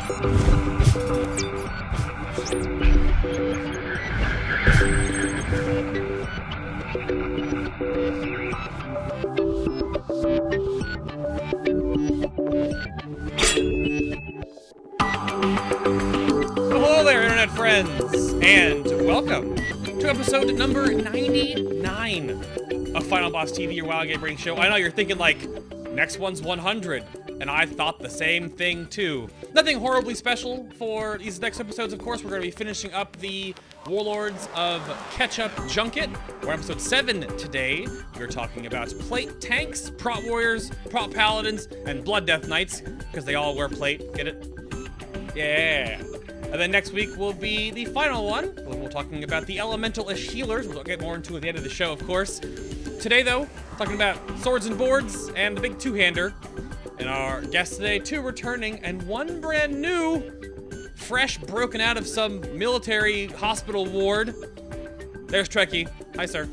Hello there, internet friends, and welcome to episode number 99 of FinalBossTV, your WoW game rating show. I know you're thinking, like, next one's 100, and I thought the same thing, too. Nothing horribly special for these next episodes, of course. We're going to be finishing up the Warlords of Ketchup Junket. We're on episode 7 today. We're talking about plate tanks, Prot Warriors, Prot Paladins, and Blood Death Knights, because they all wear plate. Get it? Yeah. And then next week will be the final one. We're talking about the elemental as healers, which I'll get more into at the end of the show, of course. Today, though, talking about swords and boards and the big two-hander. And our guest today, two returning, and one brand new, fresh, broken out of some military hospital ward. There's Treckie. Hi, sir.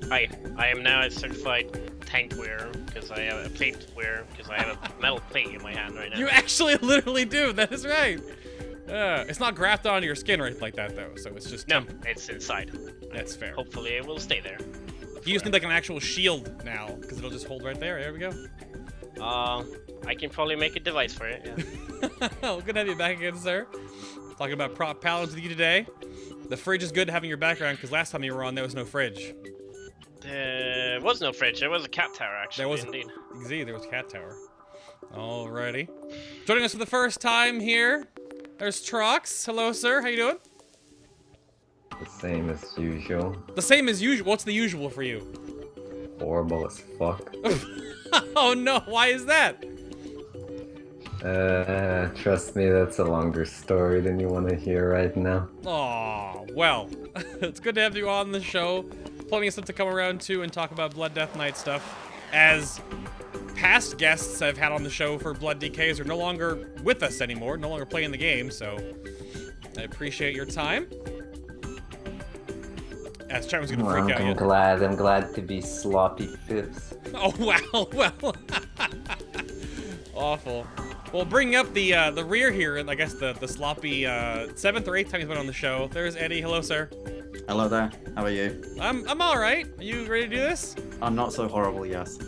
Hi. I am now a certified tank wearer because I have a plate wearer because I have a metal plate in my hand right now. You actually literally do. That is right. It's not grafted onto your skin or anything like that, though, so it's just... No, it's inside. That's fair. Hopefully it will stay there. You just need, like, an actual shield now, because it'll just hold right there. There we go. I can probably make a device for it, yeah. Well, good to have you back again, sir. Talking about Prot Paladins with you today. The fridge is good having your background, because last time you were on, there was no fridge. There was no fridge. There was a cat tower, actually, There was, indeed. There was cat tower. Alrighty. Joining us for the first time here, there's Trox. Hello, sir. How you doing? The same as usual. The same as usual. What's the usual for you? Horrible as fuck. Oh no, why is that? Trust me, that's a longer story than you want to hear right now. Aw, well, it's good to have you on the show. Plenty of stuff to come around to and talk about Blood Death Knight stuff. As past guests I've had on the show for BloodDKs are no longer with us anymore, no longer playing the game, so I appreciate your time. As Chatroom's gonna freak out. I'm glad to be sloppy fifths. Oh wow, well, awful. Well, bringing up the rear here, and I guess the sloppy 7th or 8th time he's been on the show. There's Eddy. Hello, sir. Hello there. How are you? I'm all right. Are you ready to do this? I'm not so horrible, yes.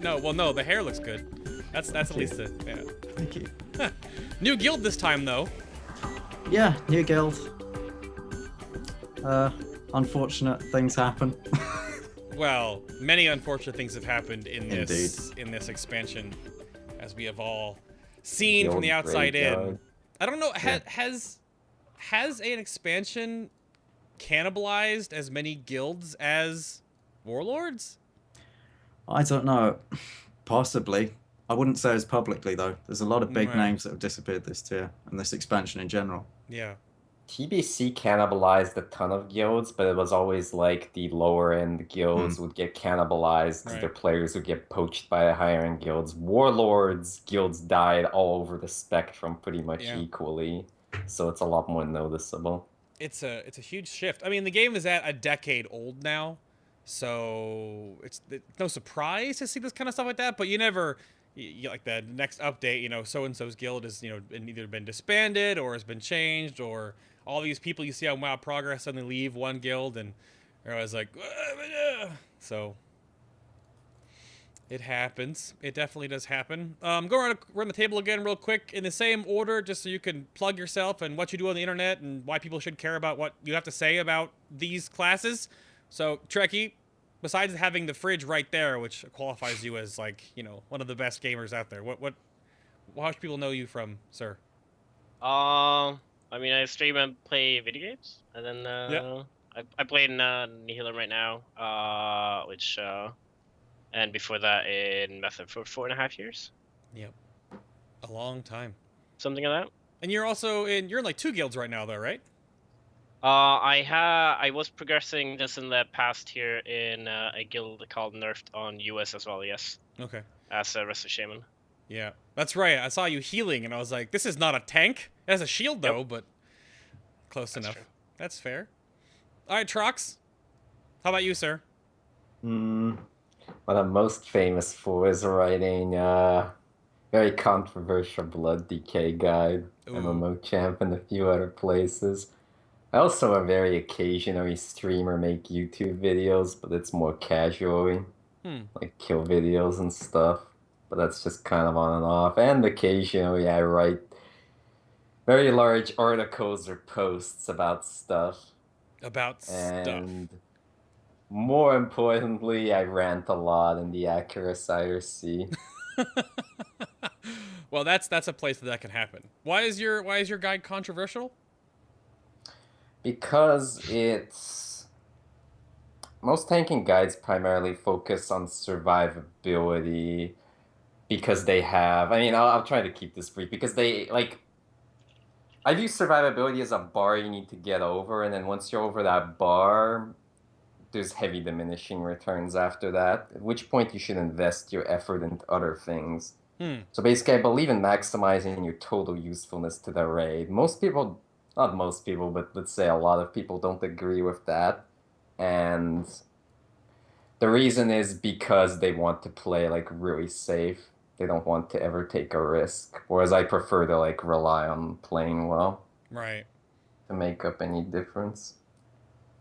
No, well, no. The hair looks good. That's at least it. Yeah. Thank you. New guild this time, though. Yeah, new guild. Unfortunate things happen. Well, many unfortunate things have happened in this expansion, as we have all seen from the outside in. I don't know. Has an expansion cannibalized as many guilds as Warlords? I don't know. Possibly. I wouldn't say as publicly, though. There's a lot of big names that have disappeared this tier, and this expansion in general. Yeah. TBC cannibalized a ton of guilds, but it was always like the lower end guilds would get cannibalized. Right. Their players would get poached by the higher end guilds. Warlords guilds died all over the spectrum pretty much equally, so it's a lot more noticeable. It's a huge shift. I mean, the game is at a decade old now, so it's no surprise to see this kind of stuff like that. But you never, like the next update, you know, so and so's guild has either been disbanded or has been changed, or all these people you see on WoW Progress suddenly leave one guild, and they're always like, so it happens. It definitely does happen. Go around the table again real quick in the same order, just so you can plug yourself and what you do on the internet and why people should care about what you have to say about these classes. So, Treckie, besides having the fridge right there, which qualifies you as, like, you know, one of the best gamers out there, how should people know you from, sir? I mean, I stream and play video games, and then I play in Nihilum right now, which and before that in Method for 4.5 years. Yep, a long time. Something like that. And you're also you're in like 2 guilds right now, though, right? I was progressing just in the past here in a guild called Nerfed on US as well. Yes. Okay. As a Resto Shaman. Yeah, that's right. I saw you healing, and I was like, this is not a tank. It has a shield, though, but close enough. True. That's fair. All right, Trox. How about you, sir? What I'm most famous for is writing very controversial BloodDK guide, Ooh. MMO champ, and a few other places. I also a very occasionally stream or make YouTube videos, but it's more casually, like kill videos and stuff. But that's just kind of on and off. And occasionally I write very large articles or posts about stuff. About stuff. And more importantly, I rant a lot in the Accurus IRC. Well, that's a place that can happen. Why is your guide controversial? Because most tanking guides primarily focus on survivability because they have, I mean, I'll try to keep this brief because they, like, I view survivability as a bar you need to get over, and then once you're over that bar, there's heavy diminishing returns after that, at which point you should invest your effort into other things. So basically, I believe in maximizing your total usefulness to the raid. Most people, not most people, but let's say a lot of people don't agree with that. And the reason is because they want to play like really safe. They don't want to ever take a risk. Whereas I prefer to like rely on playing well. Right. To make up any difference.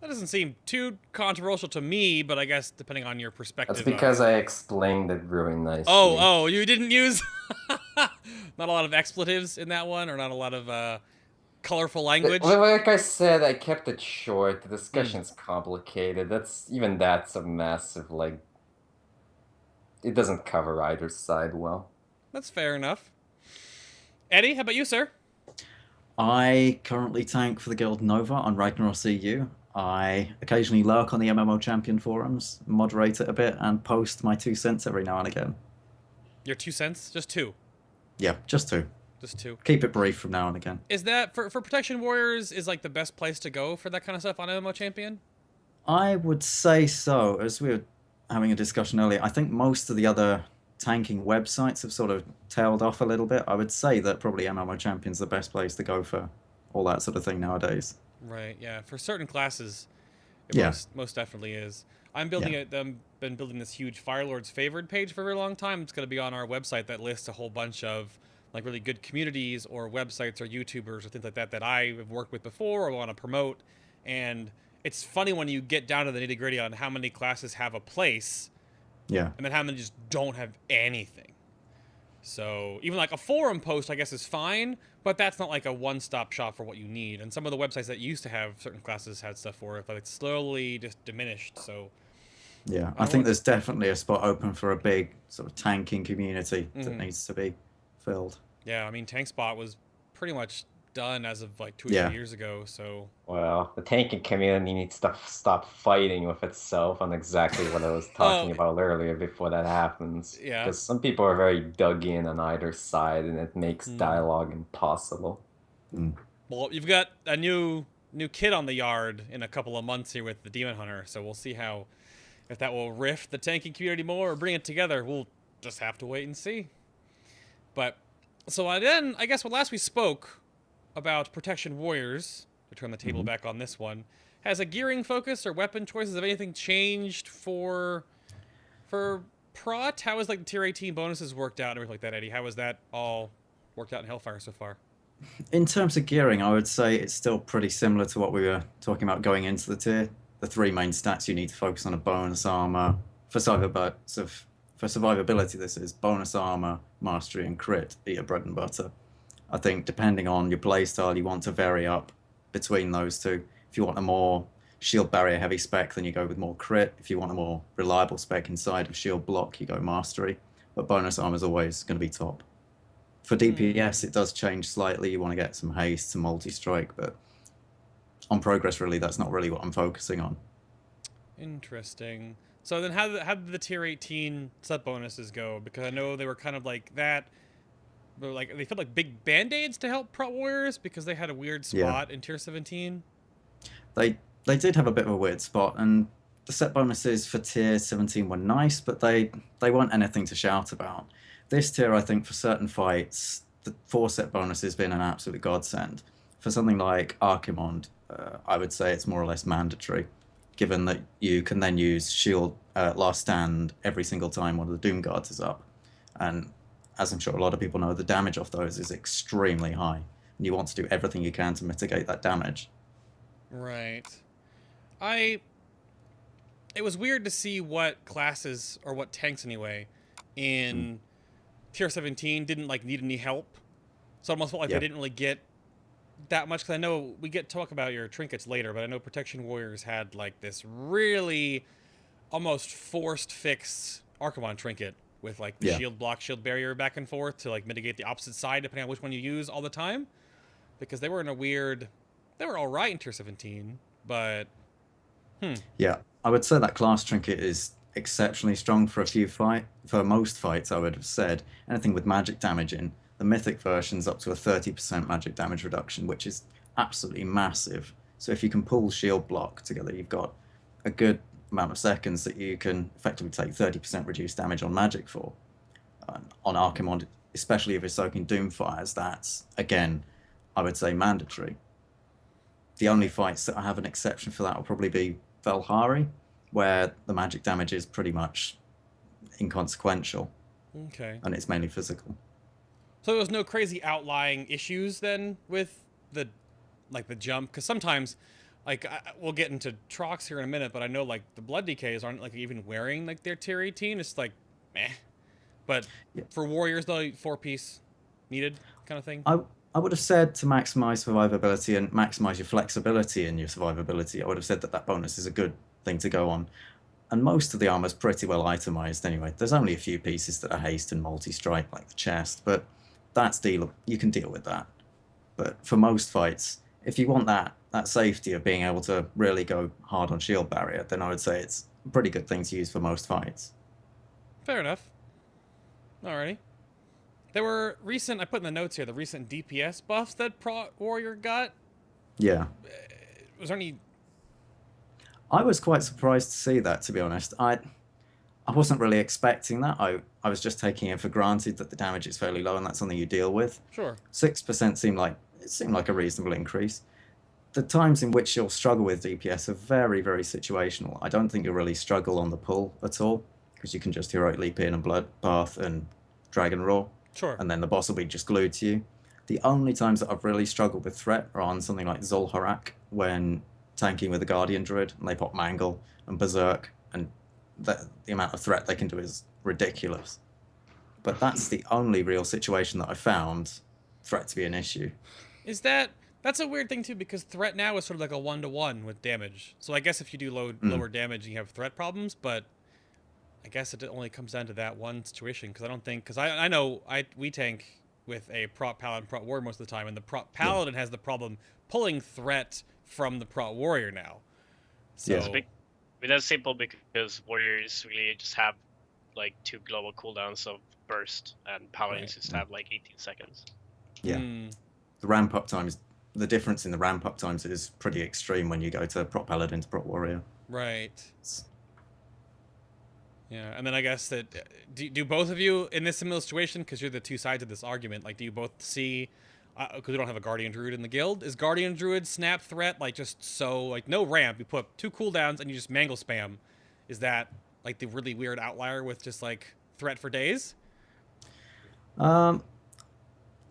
That doesn't seem too controversial to me, but I guess depending on your perspective. That's because I explained it really nicely. Oh, you didn't use not a lot of expletives in that one, or not a lot of colorful language. Like I said, I kept it short. The discussion's complicated. That's a massive, like, it doesn't cover either side well. That's fair enough. Eddy, how about you, sir? I currently tank for the guild Nova on Ragnaros EU. I occasionally lurk on the MMO Champion forums, moderate it a bit, and post my 2 cents every now and again. Your 2 cents? Just 2? Yeah, just 2. Just 2. Keep it brief from now and again. Is that, for Protection Warriors, is like the best place to go for that kind of stuff on MMO Champion? I would say so. As we were having a discussion earlier, I think most of the other tanking websites have sort of tailed off a little bit. I would say that probably MMO Champion's the best place to go for all that sort of thing nowadays. Right, yeah. For certain classes, it Yeah. most definitely is. I'm building been building this huge Firelord's favored page for a very long time. It's going to be on our website that lists a whole bunch of like really good communities or websites or YouTubers or things like that that I have worked with before or want to promote. And it's funny when you get down to the nitty gritty on how many classes have a place, Yeah. and then how many just don't have anything. So even like a forum post, I guess, is fine, but that's not like a one-stop shop for what you need. And some of the websites that used to have certain classes had stuff for it, but it's slowly just diminished. So yeah, I think there's definitely a spot open for a big sort of tanking community that needs to be filled. Yeah, I mean, Tank Spot was pretty much done as of like 2 or 3 years ago. So well, the tanking community needs to stop fighting with itself on exactly what I was talking about earlier before that happens. Yeah. Because some people are very dug in on either side, and it makes dialogue impossible. Well, you've got a new kid on the yard in a couple of months here with the Demon Hunter, so we'll see if that will rift the tanking community more or bring it together. We'll just have to wait and see. But so then, I guess when last we spoke about Protection Warriors, to turn the table back on this one, has a gearing focus or weapon choices of anything changed for Prot? How has like the tier 18 bonuses worked out and everything like that, Eddy? How has that all worked out in Hellfire so far? In terms of gearing, I would say it's still pretty similar to what we were talking about going into the tier. The 3 main stats you need to focus on are bonus armor. For survivability, this is bonus armor, mastery, and crit are your bread and butter. I think depending on your playstyle, you want to vary up between those two. If you want a more shield barrier heavy spec, then you go with more crit. If you want a more reliable spec inside of shield block, you go mastery. But bonus armor is always going to be top. For DPS, it does change slightly. You want to get some haste, some multi-strike, but on progress, really, that's not really what I'm focusing on. Interesting. So then how did the tier 18 sub bonuses go? Because I know they were kind of like that. They felt like big band-aids to help Prot Warriors because they had a weird spot in tier 17. They did have a bit of a weird spot, and the set bonuses for tier 17 were nice, but they weren't anything to shout about. This tier, I think, for certain fights, the 4 set bonuses been an absolute godsend. For something like Archimond, I would say it's more or less mandatory, given that you can then use shield last stand every single time one of the Doom Guards is up. And as I'm sure a lot of people know, the damage off those is extremely high, and you want to do everything you can to mitigate that damage. Right. It was weird to see what classes, or what tanks anyway, in tier 17 didn't like need any help. So it almost felt like they didn't really get that much, because I know we get to talk about your trinkets later, but I know Protection Warriors had like this really almost forced fixed Archimon trinket with like the shield block, shield barrier back and forth to like mitigate the opposite side depending on which one you use all the time. Because they were in a weird, they were alright in tier 17, but Yeah, I would say that class trinket is exceptionally strong for most fights. I would have said anything with magic damage in the mythic version's up to a 30% magic damage reduction, which is absolutely massive. So if you can pull shield block together, you've got a good amount of seconds that you can effectively take 30% reduced damage on magic for. On Archimon, especially if you're soaking Doomfires, that's again, I would say mandatory. The only fights that I have an exception for that will probably be Velhari, where the magic damage is pretty much inconsequential. okay. And it's mainly physical. So there was no crazy outlying issues then with the jump, because sometimes like we'll get into Trox here in a minute, but I know like the BloodDKs aren't like even wearing like their tier 18. It's like meh. But for warriors though, 4-piece needed kind of thing. I would have said to maximize survivability and maximize your flexibility in your survivability, I would have said that bonus is a good thing to go on. And most of the armor's pretty well itemized anyway. There's only a few pieces that are haste and multi-strike, like the chest, but that's dealable. You can deal with that. But for most fights, if you want that safety of being able to really go hard on shield barrier, then I would say it's a pretty good thing to use for most fights. Fair enough. Alrighty. There were recent, I put in the notes here, the recent DPS buffs that Prot Warrior got. Yeah. Was there any... I was quite surprised to see that, to be honest. I wasn't really expecting that. I was just taking it for granted that the damage is fairly low and that's something you deal with. Sure. 6% seemed like a reasonable increase. The times in which you'll struggle with DPS are very, very situational. I don't think you'll really struggle on the pull at all, because you can just heroic leap in and bloodbath and dragon roar. Sure. And then the boss will be just glued to you. The only times that I've really struggled with threat are on something like Zul'Harak, when tanking with a Guardian Druid, and they pop Mangle and Berserk, and the amount of threat they can do is ridiculous. But that's the only real situation that I found threat to be an issue. That's a weird thing too, because threat now is sort of like a 1-to-1 with damage. So I guess if you do lower damage, you have threat problems, but I guess it only comes down to that one situation, because I know we tank with a Prot Paladin, Prot Warrior most of the time, and the Prot Paladin has the problem pulling threat from the Prot Warrior now. So that's simple, because warriors really just have like 2 global cooldowns of burst, and Paladins just have like 18 seconds. Yeah. The ramp up times, the difference in the ramp up times is pretty extreme when you go to Prot Paladin to Prot Warrior. Right. Yeah, and then I guess that do both of you in this similar situation, because you're the two sides of this argument, like do you both see, because we don't have a Guardian Druid in the guild, is Guardian Druid snap threat like just so like no ramp, you put 2 cooldowns and you just mangle spam? Is that like the really weird outlier with just like threat for days?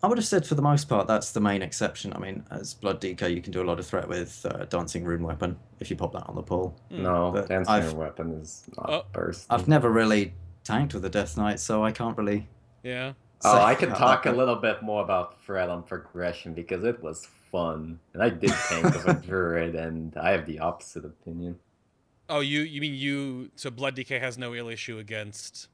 I would have said for the most part that's the main exception. I mean, as BloodDK, you can do a lot of threat with Dancing Rune Weapon if you pop that on the pull. No, But Dancing Rune Weapon is not burst. I've never really tanked with a Death Knight, so I can't really. Yeah. Oh, I can talk a little bit more about threat on progression, because it was fun, and I did tank with a Druid, and I have the opposite opinion. Oh, you mean so BloodDK has no ill issue against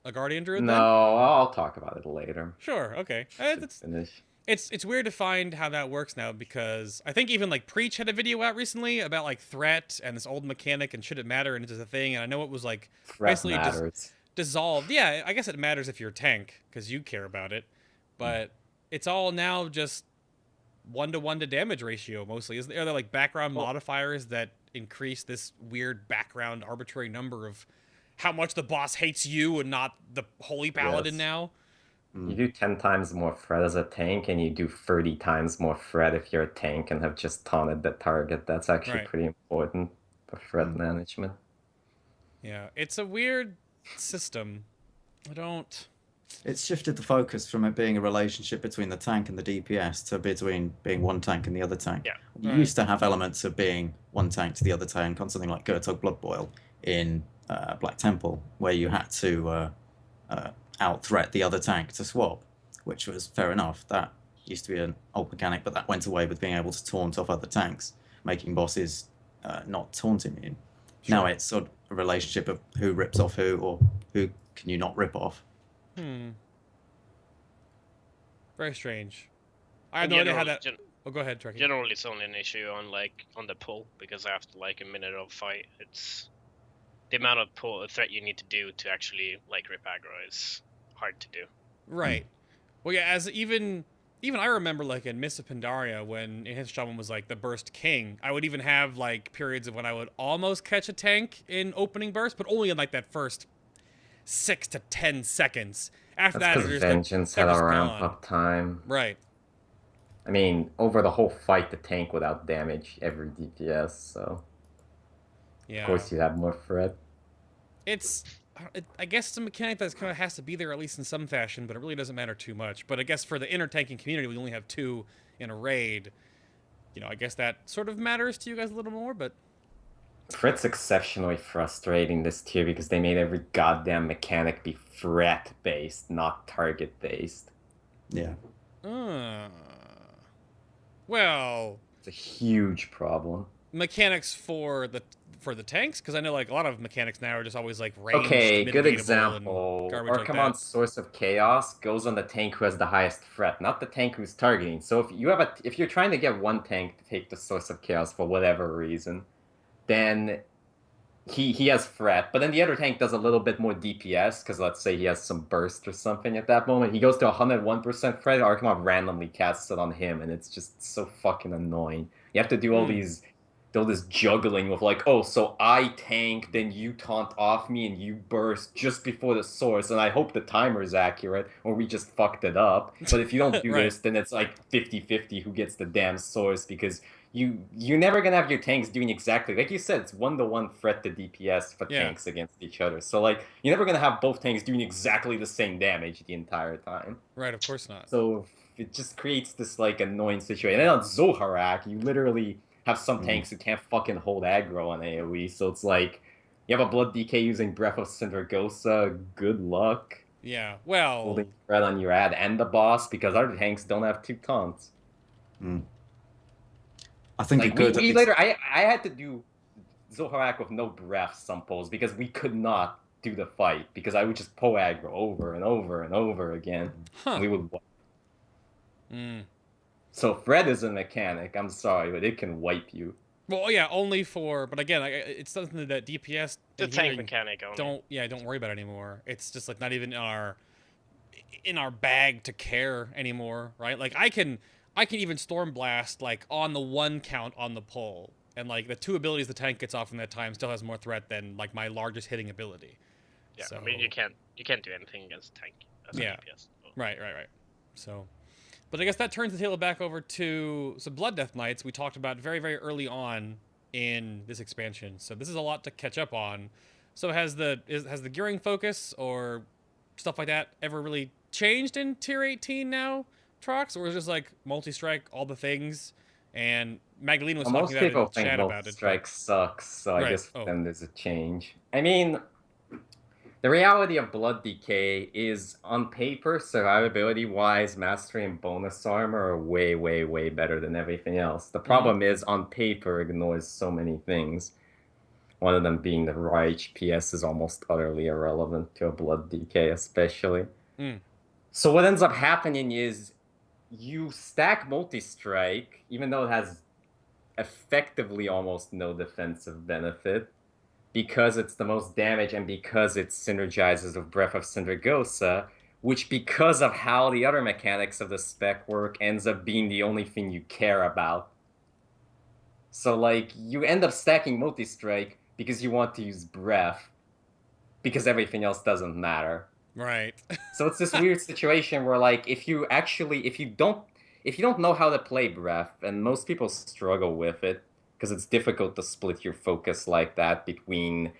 a Guardian Druid? No, then? I'll talk about it later. Sure. Okay. Finish. It's weird to find how that works now, because I think even like Preach had a video out recently about like threat and this old mechanic and should it matter, and it is a thing, and I know it was like Threat basically matters. dissolved. Yeah, I guess it matters if you're a tank because you care about it, but it's all now just 1-to-1 to damage ratio mostly. Are there like background modifiers that increase this weird background arbitrary number of how much the boss hates you and not the Holy Paladin now? You do 10 times more threat as a tank, and you do 30 times more threat if you're a tank and have just taunted the target. That's actually pretty important for threat management. Yeah, it's a weird system. It's shifted the focus from it being a relationship between the tank and the DPS to between being one tank and the other tank. Yeah. You Right. used to have elements of being one tank to the other tank on something like Gurtog Blood Boil in Black Temple, where you had to out-threat the other tank to swap, which was fair enough. That used to be an old mechanic, but that went away with being able to taunt off other tanks, making bosses not taunt immune. Sure. Now it's sort of a relationship of who rips off who, or who can you not rip off. Very strange. I have no idea how that. Oh, go ahead, Treckie. Generally, it's only an issue on the pull, because after like a minute of fight, it's the amount of pull threat you need to do to actually like rip aggro is hard to do. Right. Well, yeah. As even I remember, like in Mists of Pandaria, when in his shaman was like the burst king, I would even have like periods of when I would almost catch a tank in opening burst, but only in like that first 6 to 10 seconds. After That's that, because they're Vengeance they're had just a ramp gone. up time. Right. I mean, over the whole fight, the tank would out damage every DPS, so Yeah. of course you have more threat. I guess it's a mechanic that kind of has to be there at least in some fashion, but it really doesn't matter too much. But I guess for the inner tanking community, we only have 2 in a raid. You know, I guess that sort of matters to you guys a little more, but... Threat's exceptionally frustrating this tier because they made every goddamn mechanic be threat-based, not target-based. Yeah. Well... It's a huge problem. Mechanics for the tanks, because I know like a lot of mechanics now are just always like ranged, Okay, good mitigatable, example. and garbage like Archimon's that. Source of Chaos goes on the tank who has the highest threat, not the tank who's targeting. So if you're trying to get one tank to take the Source of Chaos for whatever reason, then he has threat, but then the other tank does a little bit more DPS, because let's say he has some burst or something at that moment. He goes to 101% threat, Archimon randomly casts it on him, and it's just so fucking annoying. You have to do all this juggling with like, oh, so I tank, then you taunt off me, and you burst just before the source, and I hope the timer is accurate, or we just fucked it up. But if you don't do Right. this, then it's like 50-50 who gets the damn source, because you're never gonna have your tanks doing exactly like you said. It's 1-to-1 threat to DPS for tanks against each other. So like you're never gonna have both tanks doing exactly the same damage the entire time. Right, of course not. So it just creates this like annoying situation. And then on Zoharak, you literally have some tanks who can't fucking hold aggro on AoE. So it's like you have a BloodDK using Breath of Sindragosa. Good luck. Yeah, well... Holding threat on your ad and the boss, because other tanks don't have 2 taunts. I think like we later, I had to do Zoharak with no breath some pulls because we could not do the fight because I would just pull aggro over and over and over again. Huh. We would. So threat is a mechanic. I'm sorry, but it can wipe you. Well, yeah, only for, but again, it's something that DPS The and tank healing mechanic only. don't worry about anymore. It's just like not even in our bag to care anymore, right? Like I can even Storm Blast like on the 1 count on the pull, and like the 2 abilities the tank gets off in that time still has more threat than like my largest hitting ability. Yeah, So, I mean you can't do anything against tank as a DPS. Right. So, but I guess that turns the table back over to some Blood Death Knights we talked about very, very early on in this expansion. So this is a lot to catch up on. So has the gearing focus or stuff like that ever really changed in Tier 18 now, Trox? Or is it just like multi-strike, all the things? And Magdalene was talking about it in chat about it. Multi-strike sucks, so I guess Oh. then there's a change. I mean, the reality of BloodDK is, on paper, survivability-wise, mastery and bonus armor are way, way, way better than everything else. The problem is, on paper, ignores so many things. One of them being the raw HPS is almost utterly irrelevant to a BloodDK, especially. So what ends up happening is you stack multi-strike, even though it has effectively almost no defensive benefit, because it's the most damage and because it synergizes with Breath of Sindragosa, which, because of how the other mechanics of the spec work, ends up being the only thing you care about. So, like, you end up stacking multi-strike because you want to use Breath, because everything else doesn't matter. Right. So it's this weird situation where, like, if you don't know how to play Breath, and most people struggle with it, because it's difficult to split your focus like that between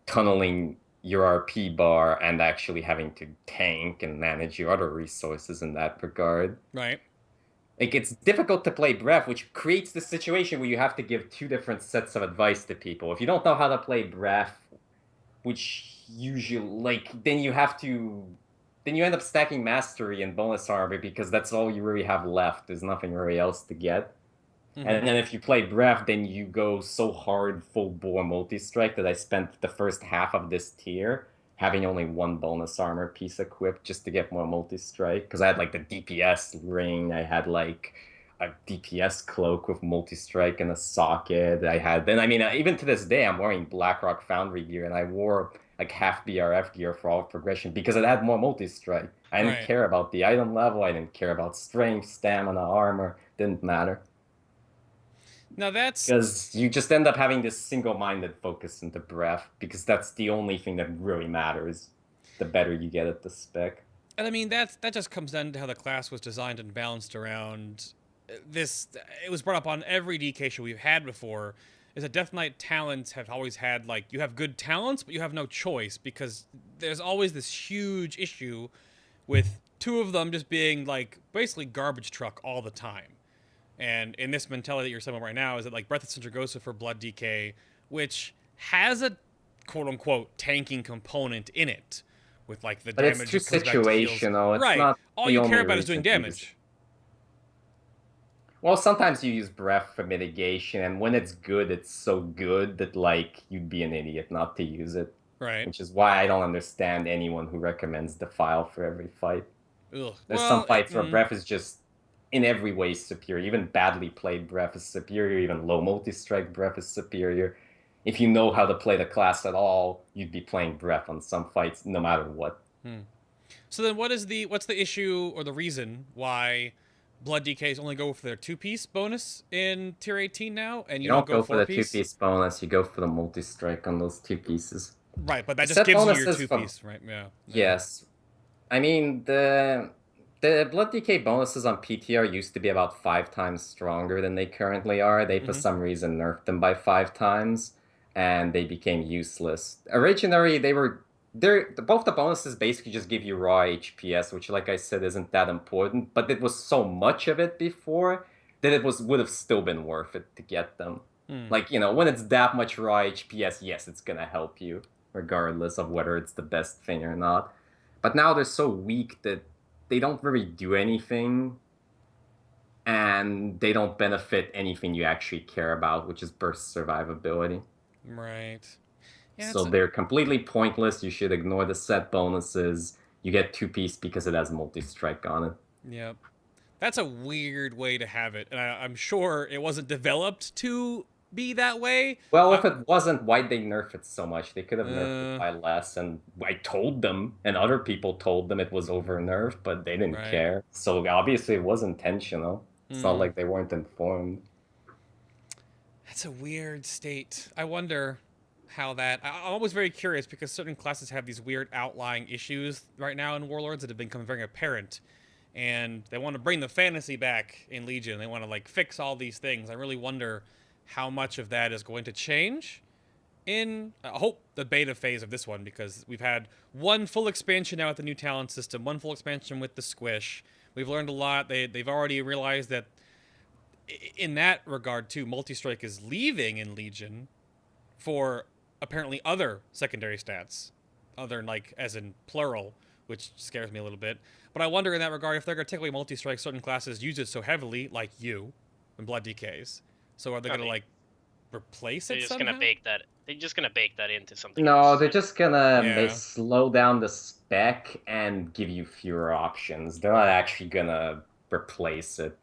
tunneling your RP bar and actually having to tank and manage your other resources in that regard. Right. Like, it's difficult to play Breath, which creates this situation where you have to give two different sets of advice to people. If you don't know how to play Breath, which usually, like, then you end up stacking Mastery and bonus armor because that's all you really have left. There's nothing really else to get. And then if you play Breath, then you go so hard full-bore multi-strike that I spent the first half of this tier having only one bonus armor piece equipped just to get more multi-strike. Because I had, like, the DPS ring, I had, like, a DPS cloak with multi-strike and a socket. Even to this day, I'm wearing Blackrock Foundry gear, and I wore, like, half BRF gear for all progression because it had more multi-strike. I didn't care about the item level, I didn't care about strength, stamina, armor, didn't matter. Now that's... Because you just end up having this single-minded focus into Breath, because that's the only thing that really matters, the better you get at the spec. And I mean, that just comes down to how the class was designed and balanced around this. It was brought up on every DK show we've had before, is that Death Knight talents have always had, like, you have good talents, but you have no choice, because there's always this huge issue with two of them just being, like, basically garbage truck all the time. And in this mentality that you're saying right now is that, like, Breath of Sindragosa for BloodDK, which has a quote-unquote tanking component in it, with, like, the damage But it's too that comes back to heals. situational. It's right. not all the you only care about is doing reason to use damage. Well, sometimes you use Breath for mitigation, and when it's good, it's so good that, like, you'd be an idiot not to use it. Right. Which is why I don't understand anyone who recommends the file for every fight. Ugh. There's some fights where Breath is just in every way superior. Even badly played Breath is superior. Even low multi-strike Breath is superior. If you know how to play the class at all, you'd be playing Breath on some fights, no matter what. So then, what's the issue or the reason why BloodDKs only go for their 2-piece bonus in tier 18 now, and you don't go for the 4-piece? 2-piece bonus. You go for the multi-strike on those 2 pieces. Right, but that just gives you your 2-piece, right? Yeah. Yes. I mean, the BloodDK bonuses on PTR used to be about 5 times stronger than they currently are. They, for some reason, nerfed them by 5 times, and they became useless. Originally, both the bonuses basically just give you raw HPS, which, like I said, isn't that important, but it was so much of it before that it would have still been worth it to get them. Like, when it's that much raw HPS, yes, it's gonna help you, regardless of whether it's the best thing or not. But now they're so weak that they don't really do anything, and they don't benefit anything you actually care about, which is burst survivability. Right. Yeah, so they're completely pointless. You should ignore the set bonuses. You get 2-piece because it has multi-strike on it. Yep. That's a weird way to have it, and I'm sure it wasn't developed to be that way. Well, if it wasn't, why'd they nerf it so much? They could have nerfed it by less, and I told them, and other people told them it was over-nerfed, but they didn't care. So obviously it was intentional. It's not like they weren't informed. That's a weird state. I wonder how that... I'm always very curious, because certain classes have these weird outlying issues right now in Warlords that have become very apparent, and they want to bring the fantasy back in Legion. They want to, like, fix all these things. I really wonder how much of that is going to change in, I hope, the beta phase of this one, because we've had one full expansion now with the new talent system, one full expansion with the squish. We've learned a lot. They've already realized that in that regard, too, multi-strike is leaving in Legion for apparently other secondary stats, other than, like, as in plural, which scares me a little bit. But I wonder in that regard if they're going to take away multi-strike, certain classes use it so heavily, like you, in BloodDKs. So are they going to, like, replace it somehow? They're just gonna bake that into something No, else. they're just gonna slow down the spec and give you fewer options. They're not actually gonna replace it.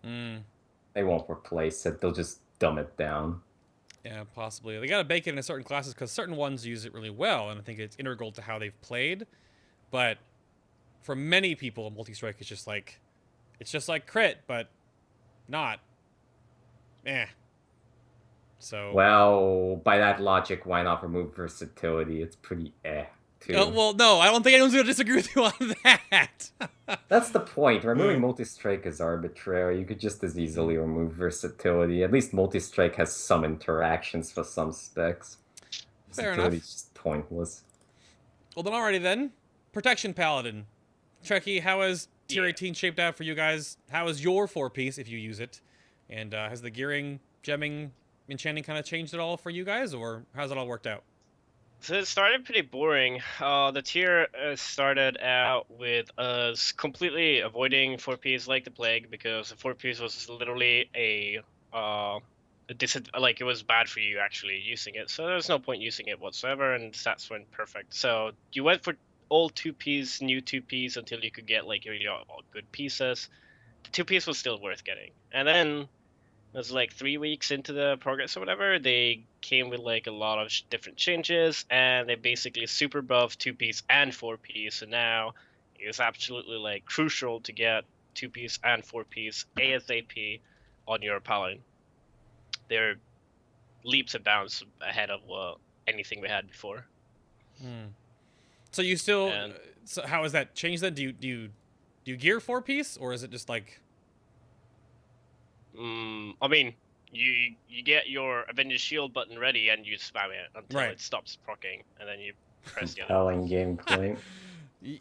They won't replace it. They'll just dumb it down. Yeah, possibly. They gotta bake it into certain classes because certain ones use it really well, and I think it's integral to how they've played. But for many people, multi-strike is just like, it's just like crit, but not. So. Well, by that logic, why not remove versatility? It's pretty too. Well, no, I don't think anyone's gonna disagree with you on that. That's the point. Removing multi-strike is arbitrary. You could just as easily remove versatility. At least multi-strike has some interactions for some specs. Fair versatility enough. is just pointless. Well then, alrighty then. Protection Paladin. Treckie, how has Tier 18 shaped out for you guys? How is your 4-piece, if you use it? And has the gearing, gemming, enchanting kind of changed at all for you guys, or how's it all worked out? So it started pretty boring. The tier started out with us completely avoiding 4Ps like the plague, because the 4Ps was literally like it was bad for you actually using it. So there's no point using it whatsoever, and stats went perfect. So you went for old 2Ps, new 2Ps until you could get like really all good pieces. The 2Ps was still worth getting, and then it was like 3 weeks into the progress or whatever, they came with like a lot of different changes, and they basically super buffed 2Ps and 4Ps. So now it's absolutely like crucial to get 2Ps and 4Ps ASAP on your Paladin. They're leaps and bounds ahead of anything we had before. So you still, And so how has that changed then? Do you gear 4-piece, or is it just like? I mean, you get your Avengers Shield button ready and you spam it until Right. it stops proccing, and then you press the other. Compelling gameplay.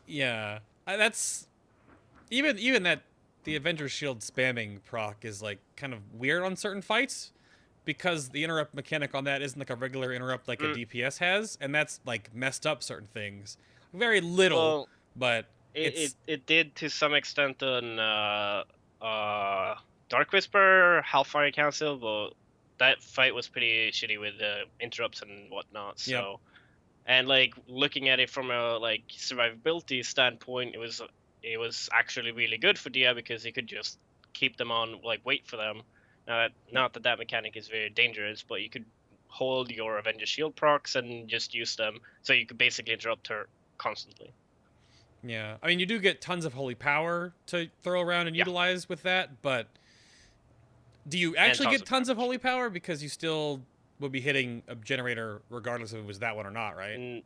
Yeah, that's even that the Avengers Shield spamming proc is like kind of weird on certain fights, because the interrupt mechanic on that isn't like a regular interrupt like a DPS has, and that's like messed up certain things. Very little, Well, but it's it did to some extent on Dark Whisper, Hellfire Council, but that fight was pretty shitty with interrupts and whatnot. So, Yep. and like looking at it from a like survivability standpoint, it was actually really good for Dia, because you could just keep them on, like wait for them. Not that mechanic is very dangerous, but you could hold your Avenger Shield procs and just use them, so you could basically interrupt her constantly. Yeah, I mean, you do get tons of holy power to throw around and Yeah. utilize with that, but do you actually tons get of tons of damage. holy power, because you still would be hitting a generator regardless if it was that one or not, right?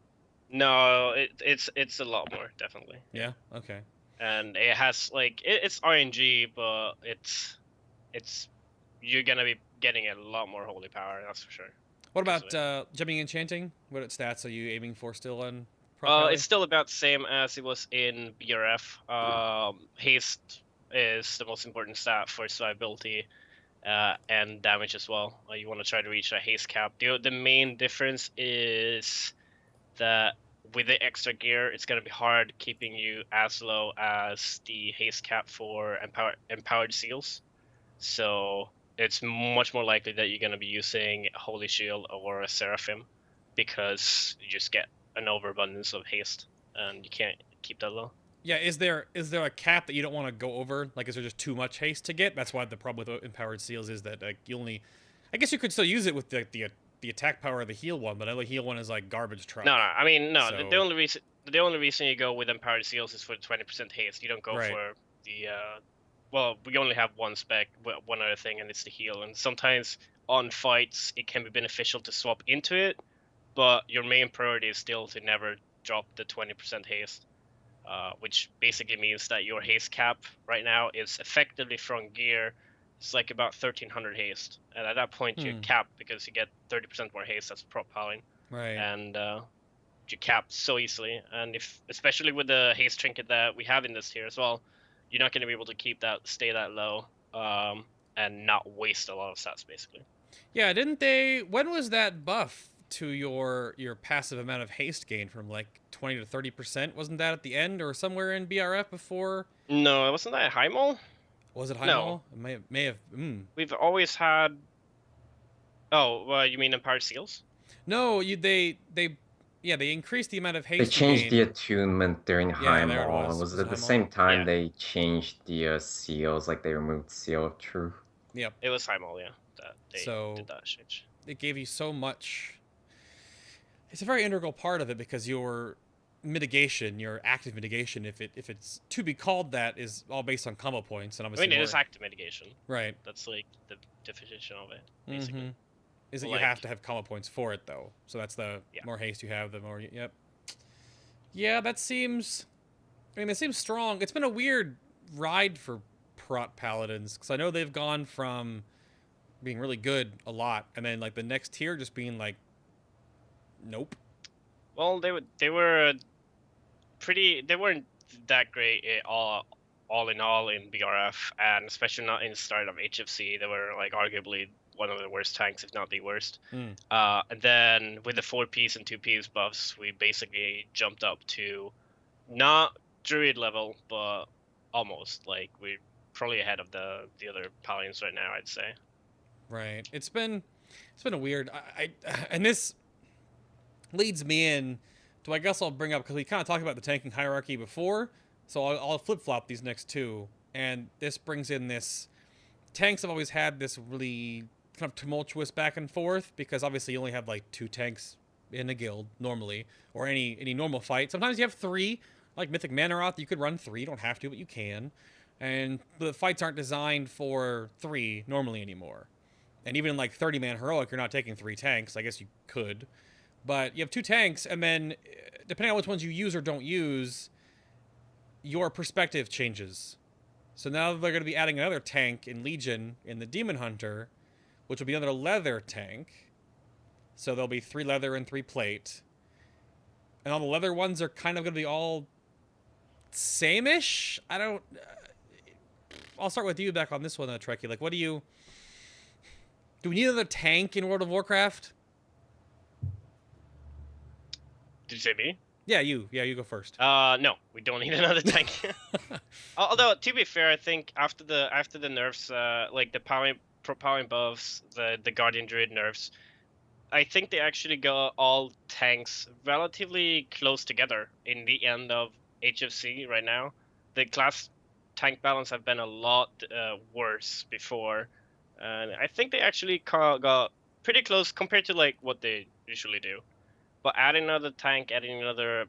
No, it's a lot more, definitely. Yeah. Okay. And it has like it's RNG, but it's you're gonna be getting a lot more holy power, that's for sure. What because of about jumping enchanting? What stats are you aiming for still on Prot It's Pally? still about the same as it was in BRF. Haste is the most important stat for survivability, and damage as well. You want to try to reach a haste cap. The main difference is that with the extra gear, it's gonna be hard keeping you as low as the haste cap for empowered seals. So it's much more likely that you're gonna be using a Holy Shield or a Seraphim, because you just get an overabundance of haste, and you can't keep that low. Yeah. Is there a cap that you don't want to go over? Like, is there just too much haste to get? That's why the problem with empowered seals is that like you only. I guess you could still use it with the attack power of the heal one, but the heal one is like garbage truck. No, I mean no. So- The only reason you go with empowered seals is for 20% haste. You don't go Right. for the well, we only have one spec, one other thing, and it's the heal. And sometimes on fights, it can be beneficial to swap into it, but your main priority is still to never drop the 20% haste, which basically means that your haste cap right now is effectively from gear. It's like about 1300 haste, and at that point you're capped, because you get 30% more haste as a prop piling, Right. and you cap so easily. And if, especially with the haste trinket that we have in this tier as well, you're not going to be able to stay that low, and not waste a lot of stats basically. Yeah, didn't they? When was that buff to your passive amount of haste gain from like 20 to 30%? Wasn't that at the end or somewhere in BRF before? No, wasn't that Heimel? Was it Heimel? No. It may have. We've always had. Oh, you mean Empowered Seals? No, they increased the amount of They haste. changed the gain. attunement during Yeah, there it Heimel. was. It was Was at it the Heimel? same time Yeah. they changed the seals, like they removed Seal of Truth. Yep. It was Heimel, yeah. That they So- did that change. It gave you so much. It's a very integral part of it, because your mitigation, your active mitigation, if it's to be called that, is all based on combo points, and I obviously mean, it more- is active mitigation. right. That's like the definition of it, basically. Mhm. Is that Like- you have to have combo points for it, though. So that's the Yeah. more haste you have, the more. Yep. Yeah, that seems. I mean, it seems strong. It's been a weird ride for Prot Paladins, because I know they've gone from being really good a lot, and then like the next tier just being like, nope. Well, they were They weren't that great all in all in BRF, and especially not in the start of HFC. They were like arguably one of the worst tanks, if not the worst. And then with the 4Ps and 2Ps buffs, we basically jumped up to not druid level, but almost. Like we're probably ahead of the other Paladins right now, I'd say. Right. It's been a weird. And this leads me in to, I guess I'll bring up, because we kind of talked about the tanking hierarchy before, so I'll flip flop these next two, and this brings in this. Tanks have always had this really kind of tumultuous back and forth, because obviously you only have like 2 tanks in a guild normally, or any normal fight. Sometimes you have 3, like Mythic Manaroth. You could run 3, you don't have to, but you can. And the fights aren't designed for 3 normally anymore. And even in like 30-man heroic, you're not taking 3 tanks. I guess you could, but you have 2 tanks, and then depending on which ones you use or don't use, your perspective changes. So now they're going to be adding another tank in Legion in the Demon Hunter, which will be another leather tank. So there'll be 3 leather and 3 plate. And all the leather ones are kind of going to be all same-ish. I don't... I'll start with you back on this one, Treckie. Like, what do you... Do we need another tank in World of Warcraft? Did you say me? Yeah, you. Yeah, you go first. No, we don't need another tank. Although, to be fair, I think after the nerfs, like the powering buffs, the Guardian Druid nerfs, I think they actually got all tanks relatively close together in the end of HFC right now. The class tank balance have been a lot worse before, and I think they actually got pretty close compared to like what they usually do. But adding another tank, adding another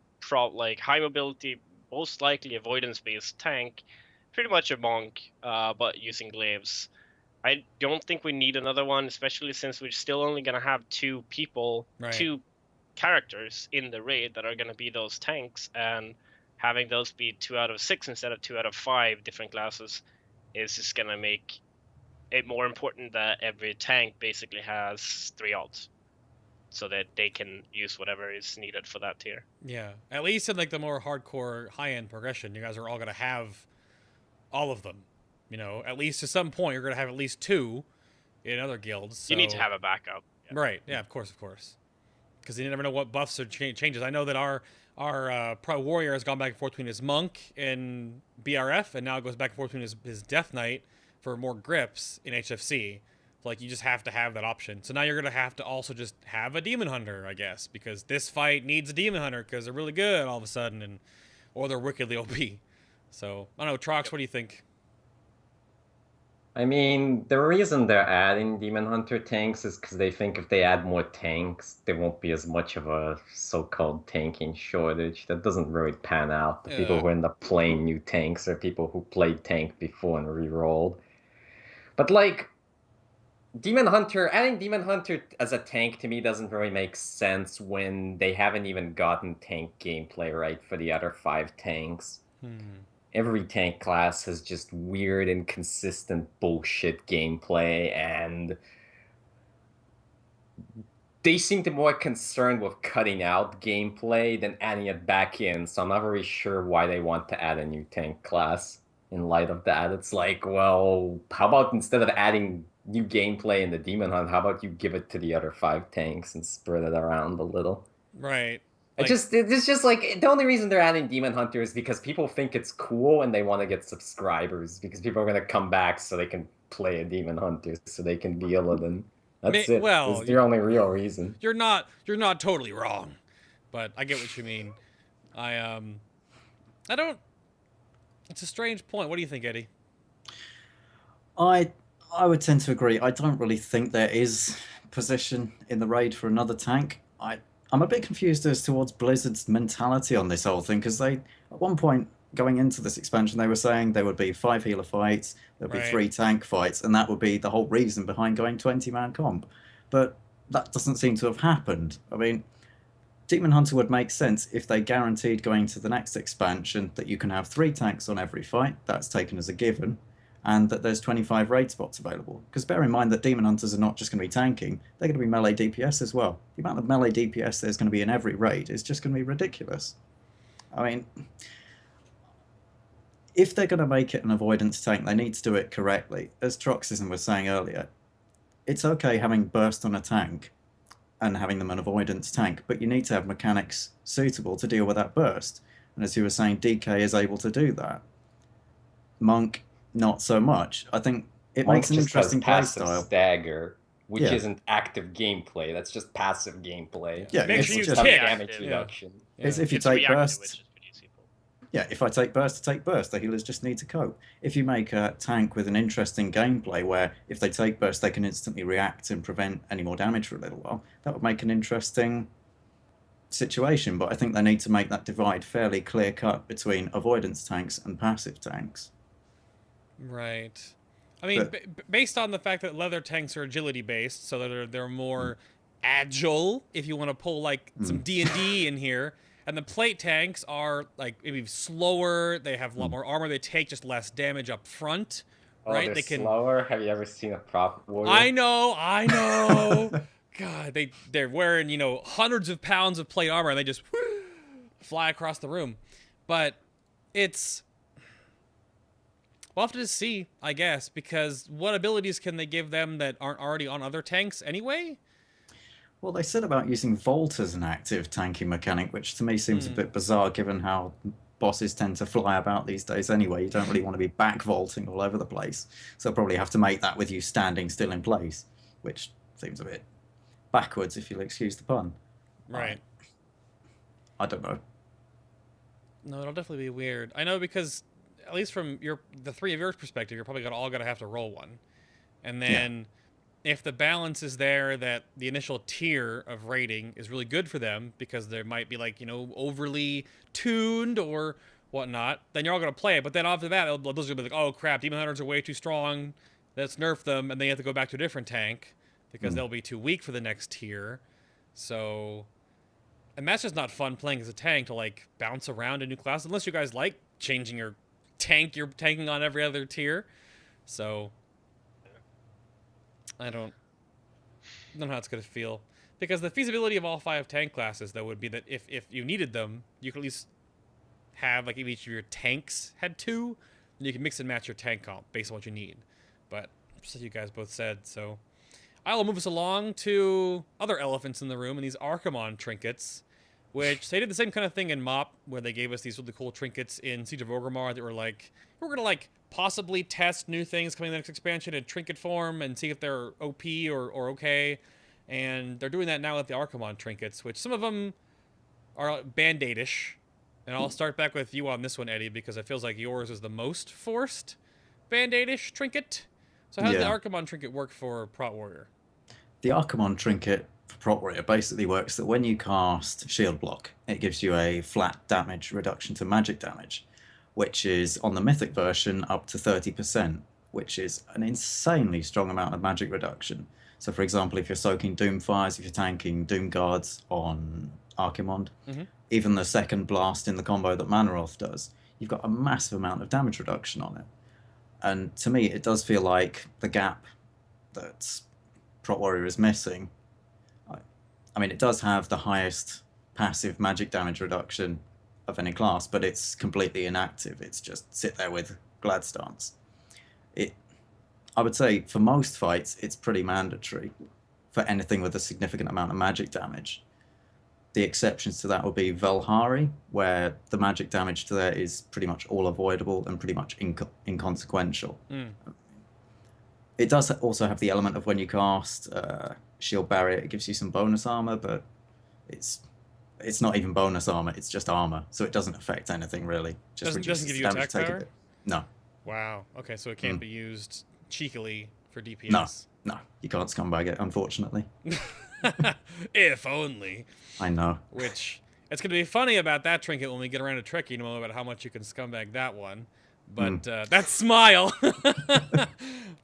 like high mobility, most likely avoidance based tank, pretty much a monk, but using glaives. I don't think we need another one, especially since we're still only gonna have 2 people, Right. 2 characters in the raid that are gonna be those tanks, and having those be 2 out of 6 instead of 2 out of 5 different classes is just gonna make it more important that every tank basically has 3 alts, so that they can use whatever is needed for that tier. Yeah, at least in like the more hardcore high-end progression, you guys are all going to have all of them. You know, at least to some point, you're going to have at least 2 in other guilds. So... You need to have a backup. Yeah. Right, yeah, of course. Because you never know what buffs or changes. I know that our Pro Warrior has gone back and forth between his Monk in BRF, and now it goes back and forth between his Death Knight for more grips in HFC. Like, you just have to have that option. So now you're going to have to also just have a Demon Hunter, I guess, because this fight needs a Demon Hunter because they're really good all of a sudden, or they're wickedly OP. So, I don't know, Trox, what do you think? I mean, the reason they're adding Demon Hunter tanks is because they think if they add more tanks, there won't be as much of a so-called tanking shortage. That doesn't really pan out. The people who end up playing new tanks are people who played tank before and re-rolled. But, like... adding Demon Hunter as a tank to me doesn't really make sense when they haven't even gotten tank gameplay right for the other 5 tanks. Every tank class has just weird, inconsistent bullshit gameplay, and they seem to be more concerned with cutting out gameplay than adding it back in, so I'm not really sure why they want to add a new tank class in light of that. It's like, well, how about instead of adding new gameplay in the Demon Hunt, how about you give it to the other 5 tanks and spread it around a little? Right. Like, it's just like, the only reason they're adding Demon Hunter is because people think it's cool and they want to get subscribers, because people are going to come back so they can play a Demon Hunter, so they can be Illidan. That's it. Well, that's the only real reason. You're not totally wrong, but I get what you mean. I don't... It's a strange point. What do you think, Eddy? I would tend to agree. I don't really think there is position in the raid for another tank. I'm a bit confused as towards Blizzard's mentality on this whole thing, because they, at one point going into this expansion, they were saying there would be 5 healer fights, there'd be 3 tank fights, and that would be the whole reason behind going 20-man comp. But that doesn't seem to have happened. I mean, Demon Hunter would make sense if they guaranteed going to the next expansion that you can have 3 tanks on every fight, that's taken as a given, and that there's 25 raid spots available. Because bear in mind that Demon Hunters are not just going to be tanking, they're going to be melee DPS as well. The amount of melee DPS there's going to be in every raid is just going to be ridiculous. I mean, if they're going to make it an avoidance tank, they need to do it correctly. As Troxism was saying earlier, it's okay having burst on a tank and having them an avoidance tank, but you need to have mechanics suitable to deal with that burst. And as you were saying, DK is able to do that. Monk, not so much. I think it Monk makes an just has interesting passive playstyle. stagger, which Yeah. isn't active gameplay. That's just passive gameplay. Yeah, Make it's sure you just- tick. damage Yeah. reduction. It's if you It's take reactive, burst. which is pretty simple. Yeah, if I take burst, I take burst. The healers just need to cope. If you make a tank with an interesting gameplay where if they take burst, they can instantly react and prevent any more damage for a little while, that would make an interesting situation. But I think they need to make that divide fairly clear cut between avoidance tanks and passive tanks. Right. I mean, based on the fact that leather tanks are agility based, so that they're more agile. If you want to pull like some D&D in here. And the plate tanks are like maybe slower. They have a lot more armor. They take just less damage up front, Oh, right? they're They can. slower. Have you ever seen a prop warrior? I know. God, they're wearing hundreds of pounds of plate armor and they just fly across the room. But we'll have to just see, I guess, because what abilities can they give them that aren't already on other tanks anyway? Well, they said about using Volt as an active tanking mechanic, which to me seems a bit bizarre given how bosses tend to fly about these days anyway. You don't really want to be back vaulting all over the place. So they'll probably have to make that with you standing still in place, which seems a bit backwards, if you'll excuse the pun. Right. I don't know. No, it'll definitely be weird. I know because, at least from the three of yours perspective, you're probably all gonna have to roll one. And then if the balance is there that the initial tier of rating is really good for them because there might be like, overly tuned or whatnot, then you're all going to play it. But then after that, those are going to be like, oh crap, Demon Hunters are way too strong. Let's nerf them. And then you have to go back to a different tank because they'll be too weak for the next tier. So, and that's just not fun playing as a tank to like bounce around a new class, unless you guys like changing your tank you're tanking on every other tier. So I don't know how it's going to feel. Because the feasibility of all 5 tank classes, though, would be that if you needed them, you could at least have, like, if each of your tanks had 2, and you can mix and match your tank comp based on what you need. But, just like you guys both said, so I will move us along to other elephants in the room, and these Archimon trinkets, which they did the same kind of thing in MoP, where they gave us these really cool trinkets in Siege of Orgrimmar that were like, we're going to, like, possibly test new things coming in the next expansion in trinket form and see if they're OP or okay. And they're doing that now with the Archimon trinkets, which some of them are Band-Aid-ish. And I'll start back with you on this one, Eddy, because it feels like yours is the most forced Band-Aid-ish trinket. So how does the Archimon trinket work for Prot Warrior? The Archimon trinket for Prot Warrior basically works that when you cast Shield Block, it gives you a flat damage reduction to magic damage, which is, on the Mythic version, up to 30%, which is an insanely strong amount of magic reduction. So, for example, if you're soaking Doomfires, if you're tanking Doom Guards on Archimon, even the second blast in the combo that Manoroth does, you've got a massive amount of damage reduction on it. And to me, it does feel like the gap that Prot Warrior is missing. I mean, it does have the highest passive magic damage reduction of any class, but it's completely inactive. It's just sit there with Glad Stance. I would say for most fights, it's pretty mandatory for anything with a significant amount of magic damage. The exceptions to that would be Velhari, where the magic damage to there is pretty much all avoidable and pretty much inconsequential. It does also have the element of when you cast Shield Barrier, it gives you some bonus armor, but it's not even bonus armor, it's just armor, so it doesn't affect anything really. Just doesn't give you attack power? No. Wow. Okay, so it can't be used cheekily for DPS. No, you can't scumbag it, unfortunately. If only. I know. Which, it's going to be funny about that trinket when we get around to Treckie, no about how much you can scumbag that one. But that smile.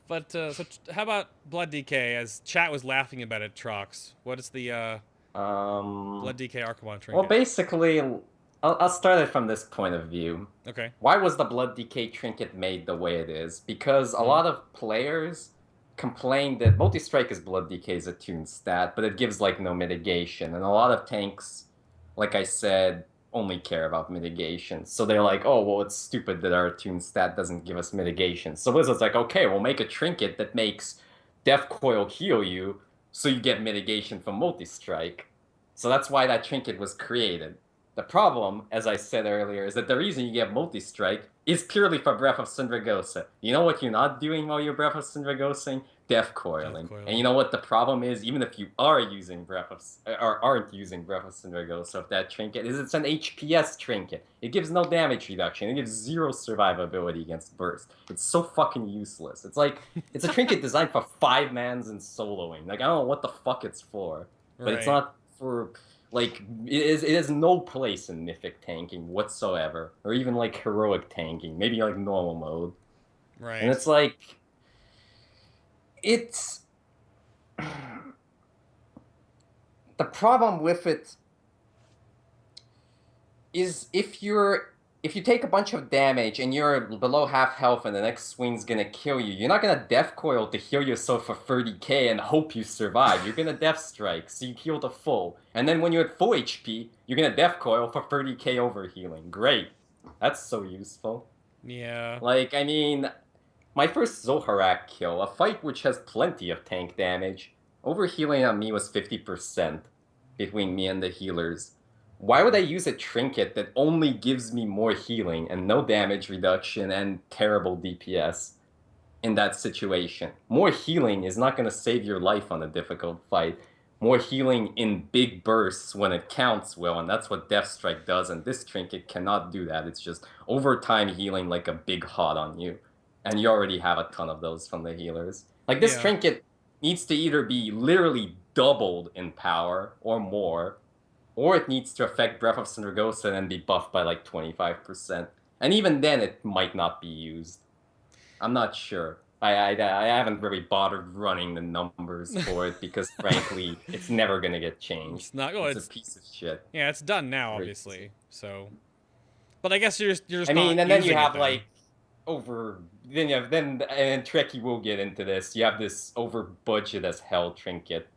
But so how about BloodDK? As chat was laughing about it, Trox. What is the BloodDK Archimon trinket? Well, basically, I'll start it from this point of view. Okay. Why was the BloodDK trinket made the way it is? Because a lot of players complain that multi-strike is BloodDK's attuned stat, but it gives like no mitigation, and a lot of tanks, like I said, only care about mitigation. So they're like, oh, well, it's stupid that our attuned stat doesn't give us mitigation. So Blizzard's like, okay, we'll make a trinket that makes Death Coil heal you, so you get mitigation from multi-strike. So that's why that trinket was created. The problem, as I said earlier, is that the reason you get multi-strike is purely for Breath of Syndragosa. You know what you're not doing while you're Breath of Syndragosing? Death coiling. And you know what the problem is? Even if you are using aren't using Breath of Syndragosa of that trinket, is it's an HPS trinket. It gives no damage reduction. It gives 0 survivability against burst. It's so fucking useless. It's like it's a trinket designed for 5-mans and soloing. Like I don't know what the fuck it's for, but it's not for like it has no place in mythic tanking whatsoever, or even like heroic tanking. Maybe like normal mode. Right. And it's like the problem with it is if you take a bunch of damage and you're below half health and the next swing's gonna kill you, you're not gonna Death Coil to heal yourself for 30k and hope you survive. You're gonna Death Strike, so you heal to full. And then when you're at full HP, you're gonna Death Coil for 30k overhealing. Great. That's so useful. Yeah. Like, I mean, my first Zoharak kill, a fight which has plenty of tank damage, overhealing on me was 50% between me and the healers. Why would I use a trinket that only gives me more healing and no damage reduction and terrible DPS in that situation? More healing is not going to save your life on a difficult fight. More healing in big bursts when it counts will, and that's what Death Strike does, and this trinket cannot do that. It's just overtime healing like a big hot on you. And you already have a ton of those from the healers. Like, this trinket needs to either be literally doubled in power or more, or it needs to affect Breath of Syndragosa and be buffed by like 25%. And even then, it might not be used. I'm not sure. I haven't really bothered running the numbers for it because, frankly, it's never going to get changed. It's not. It's a piece of shit. Yeah, it's done now, obviously. So, but I guess you're just. I mean, not and then you using have it, like and Treckie will get into this. You have this over budget as hell trinket.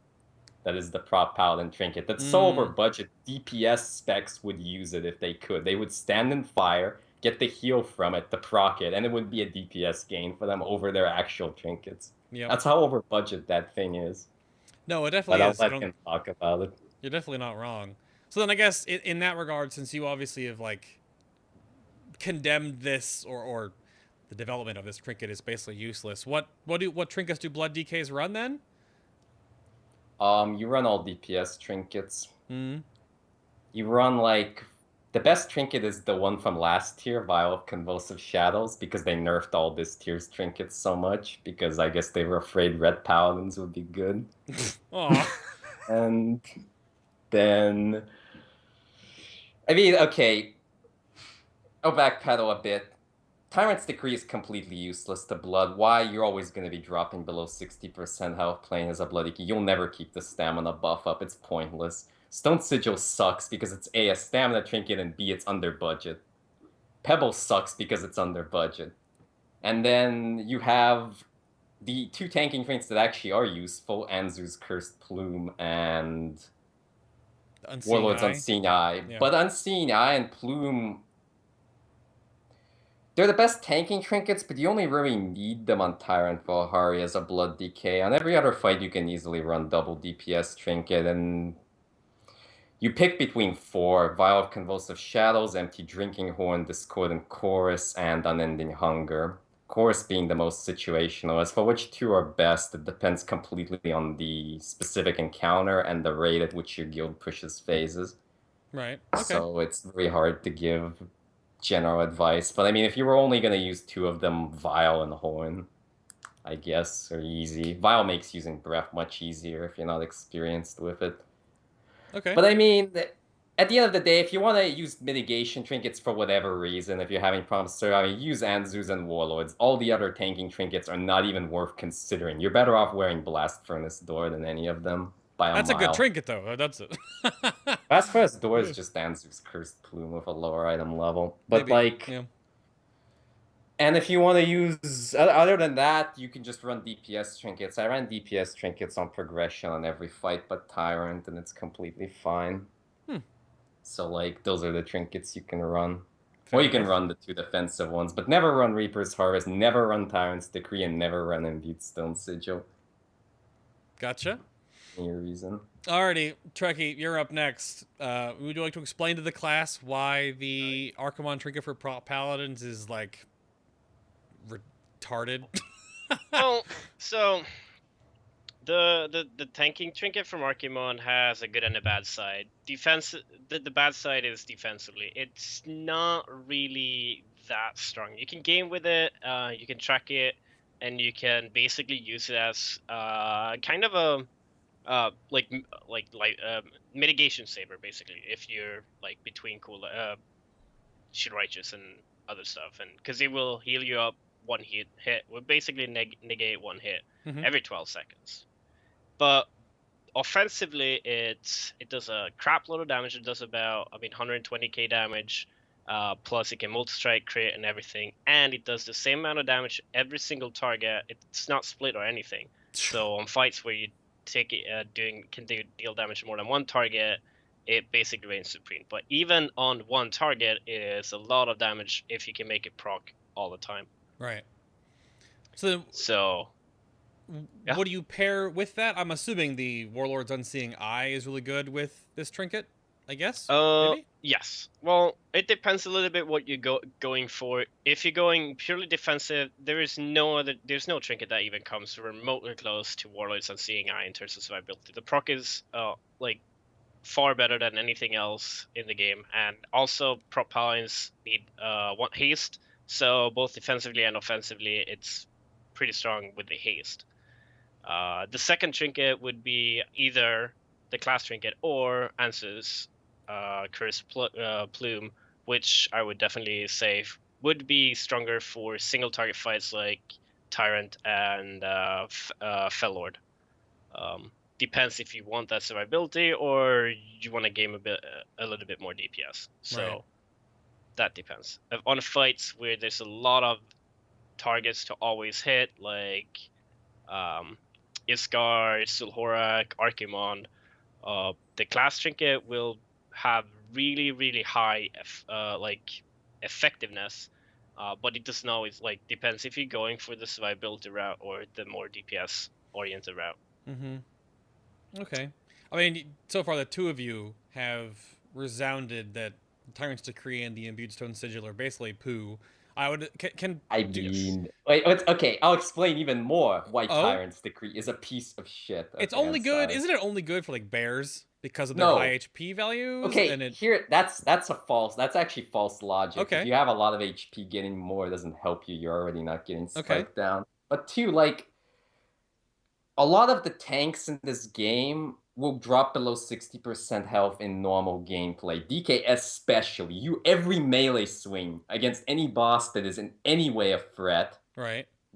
That is the Prot Paladin trinket. That's so over budget. DPS specs would use it if they could. They would stand in fire, get the heal from it, the proc it, and it would be a DPS gain for them over their actual trinkets. Yep. That's how over budget that thing is. No, it definitely is. But I'll let him talk about it. You're definitely not wrong. So then I guess in that regard, since you obviously have like condemned this or the development of this trinket is basically useless, what trinkets do BloodDKs run then? You run all DPS trinkets. You run like the best trinket is the one from last tier, Vial of Convulsive Shadows, because they nerfed all this tier's trinkets so much because I guess they were afraid red paladins would be good. And then I mean, okay, I'll backpedal a bit. Tyrant's Decree is completely useless to Blood. Why? You're always going to be dropping below 60% health playing as a Bloody Key. You'll never keep the stamina buff up. It's pointless. Stone Sigil sucks because it's A, a stamina trinket, and B, it's under budget. Pebble sucks because it's under budget. And then you have the 2 tanking trinkets that actually are useful, Anzu's Cursed Plume and Warlords Unseen Eye. Yeah. But Unseen Eye and Plume, they're the best tanking trinkets, but you only really need them on Tyrant Valhari as a BloodDK. On every other fight, you can easily run double DPS trinket, and you pick between 4, Vial of Convulsive Shadows, Empty Drinking Horn, Discordant Chorus, and Unending Hunger. Chorus being the most situational. As for which 2 are best, it depends completely on the specific encounter and the rate at which your guild pushes phases. Right, okay. So it's very hard to give general advice, but I mean, if you were only going to use 2 of them, Vial and Horn, I guess, are easy. Vial makes using Breath much easier if you're not experienced with it. Okay. But I mean, at the end of the day, if you want to use mitigation trinkets for whatever reason, if you're having problems, I mean, use Anzus and Warlords. All the other tanking trinkets are not even worth considering. You're better off wearing Blast Furnace Door than any of them. That's a good trinket, though. That's it. Blast Furnace Door is just Anzu's Cursed Plume with a lower item level. But, and if you want to use, other than that, you can just run DPS trinkets. I ran DPS trinkets on progression on every fight but Tyrant, and it's completely fine. So like those are the trinkets you can run. Fair Or you can enough. run the 2 defensive ones, but never run Reaper's Harvest, never run Tyrant's Decree, and never run Imbued Stone Sigil. Gotcha. Any reason. Alrighty, Treckie, you're up next. Would you like to explain to the class why the Archimon trinket for Paladins is like retarded? Well, so the tanking trinket from Archimon has a good and a bad side. The bad side is defensively. It's not really that strong. You can game with it, you can track it, and you can basically use it as kind of a mitigation saber basically if you're like between Shield Righteous and other stuff, and because it will heal you up one hit will basically negate one hit every 12 seconds. But offensively, it does a crap load of damage. It does about 120k damage. Plus, it can multi-strike, crit, and everything, and it does the same amount of damage every single target. It's not split or anything. So on fights where you take it, deal damage to more than one target, it basically reigns supreme. But even on one target, it is a lot of damage if you can make it proc all the time. Right. So yeah. What do you pair with that? I'm assuming the Warlord's Unseeing Eye is really good with this trinket, I guess? Maybe? Yes. Well, it depends a little bit what you're going for. If you're going purely defensive, there's no trinket that even comes remotely close to Warlord's Unseeing Eye in terms of survivability. The proc is far better than anything else in the game, and also prop paladins need one haste, so both defensively and offensively, it's pretty strong with the haste. The second trinket would be either the class trinket or Answer's Curse Plume, which I would definitely say would be stronger for single target fights like Tyrant and Fellord. Depends if you want that survivability or you want to game a little bit more DPS. So Right. that depends. On fights where there's a lot of targets to always hit, like Iskar, Sulhorak, Archimon, the class trinket will have really high effectiveness, but it doesn't always depends if you're going for the survivability route or the more DPS oriented route. Mm-hmm. Okay. I mean, so far the two of you have resounded that Tyrant's Decree and the Imbued Stone Sigil are basically poo. I would wait, okay, I'll explain even more why Tyrant's Decree is a piece of shit. Okay, it's only good. Isn't it only good for like bears because of their high HP values? Okay, and that's actually false logic. Okay. If you have a lot of HP, getting more doesn't help you. You're already not getting spiked down. But two, like a lot of the tanks in this game will drop below 60% health in normal gameplay. DK especially. Every melee swing against any boss that is in any way a threat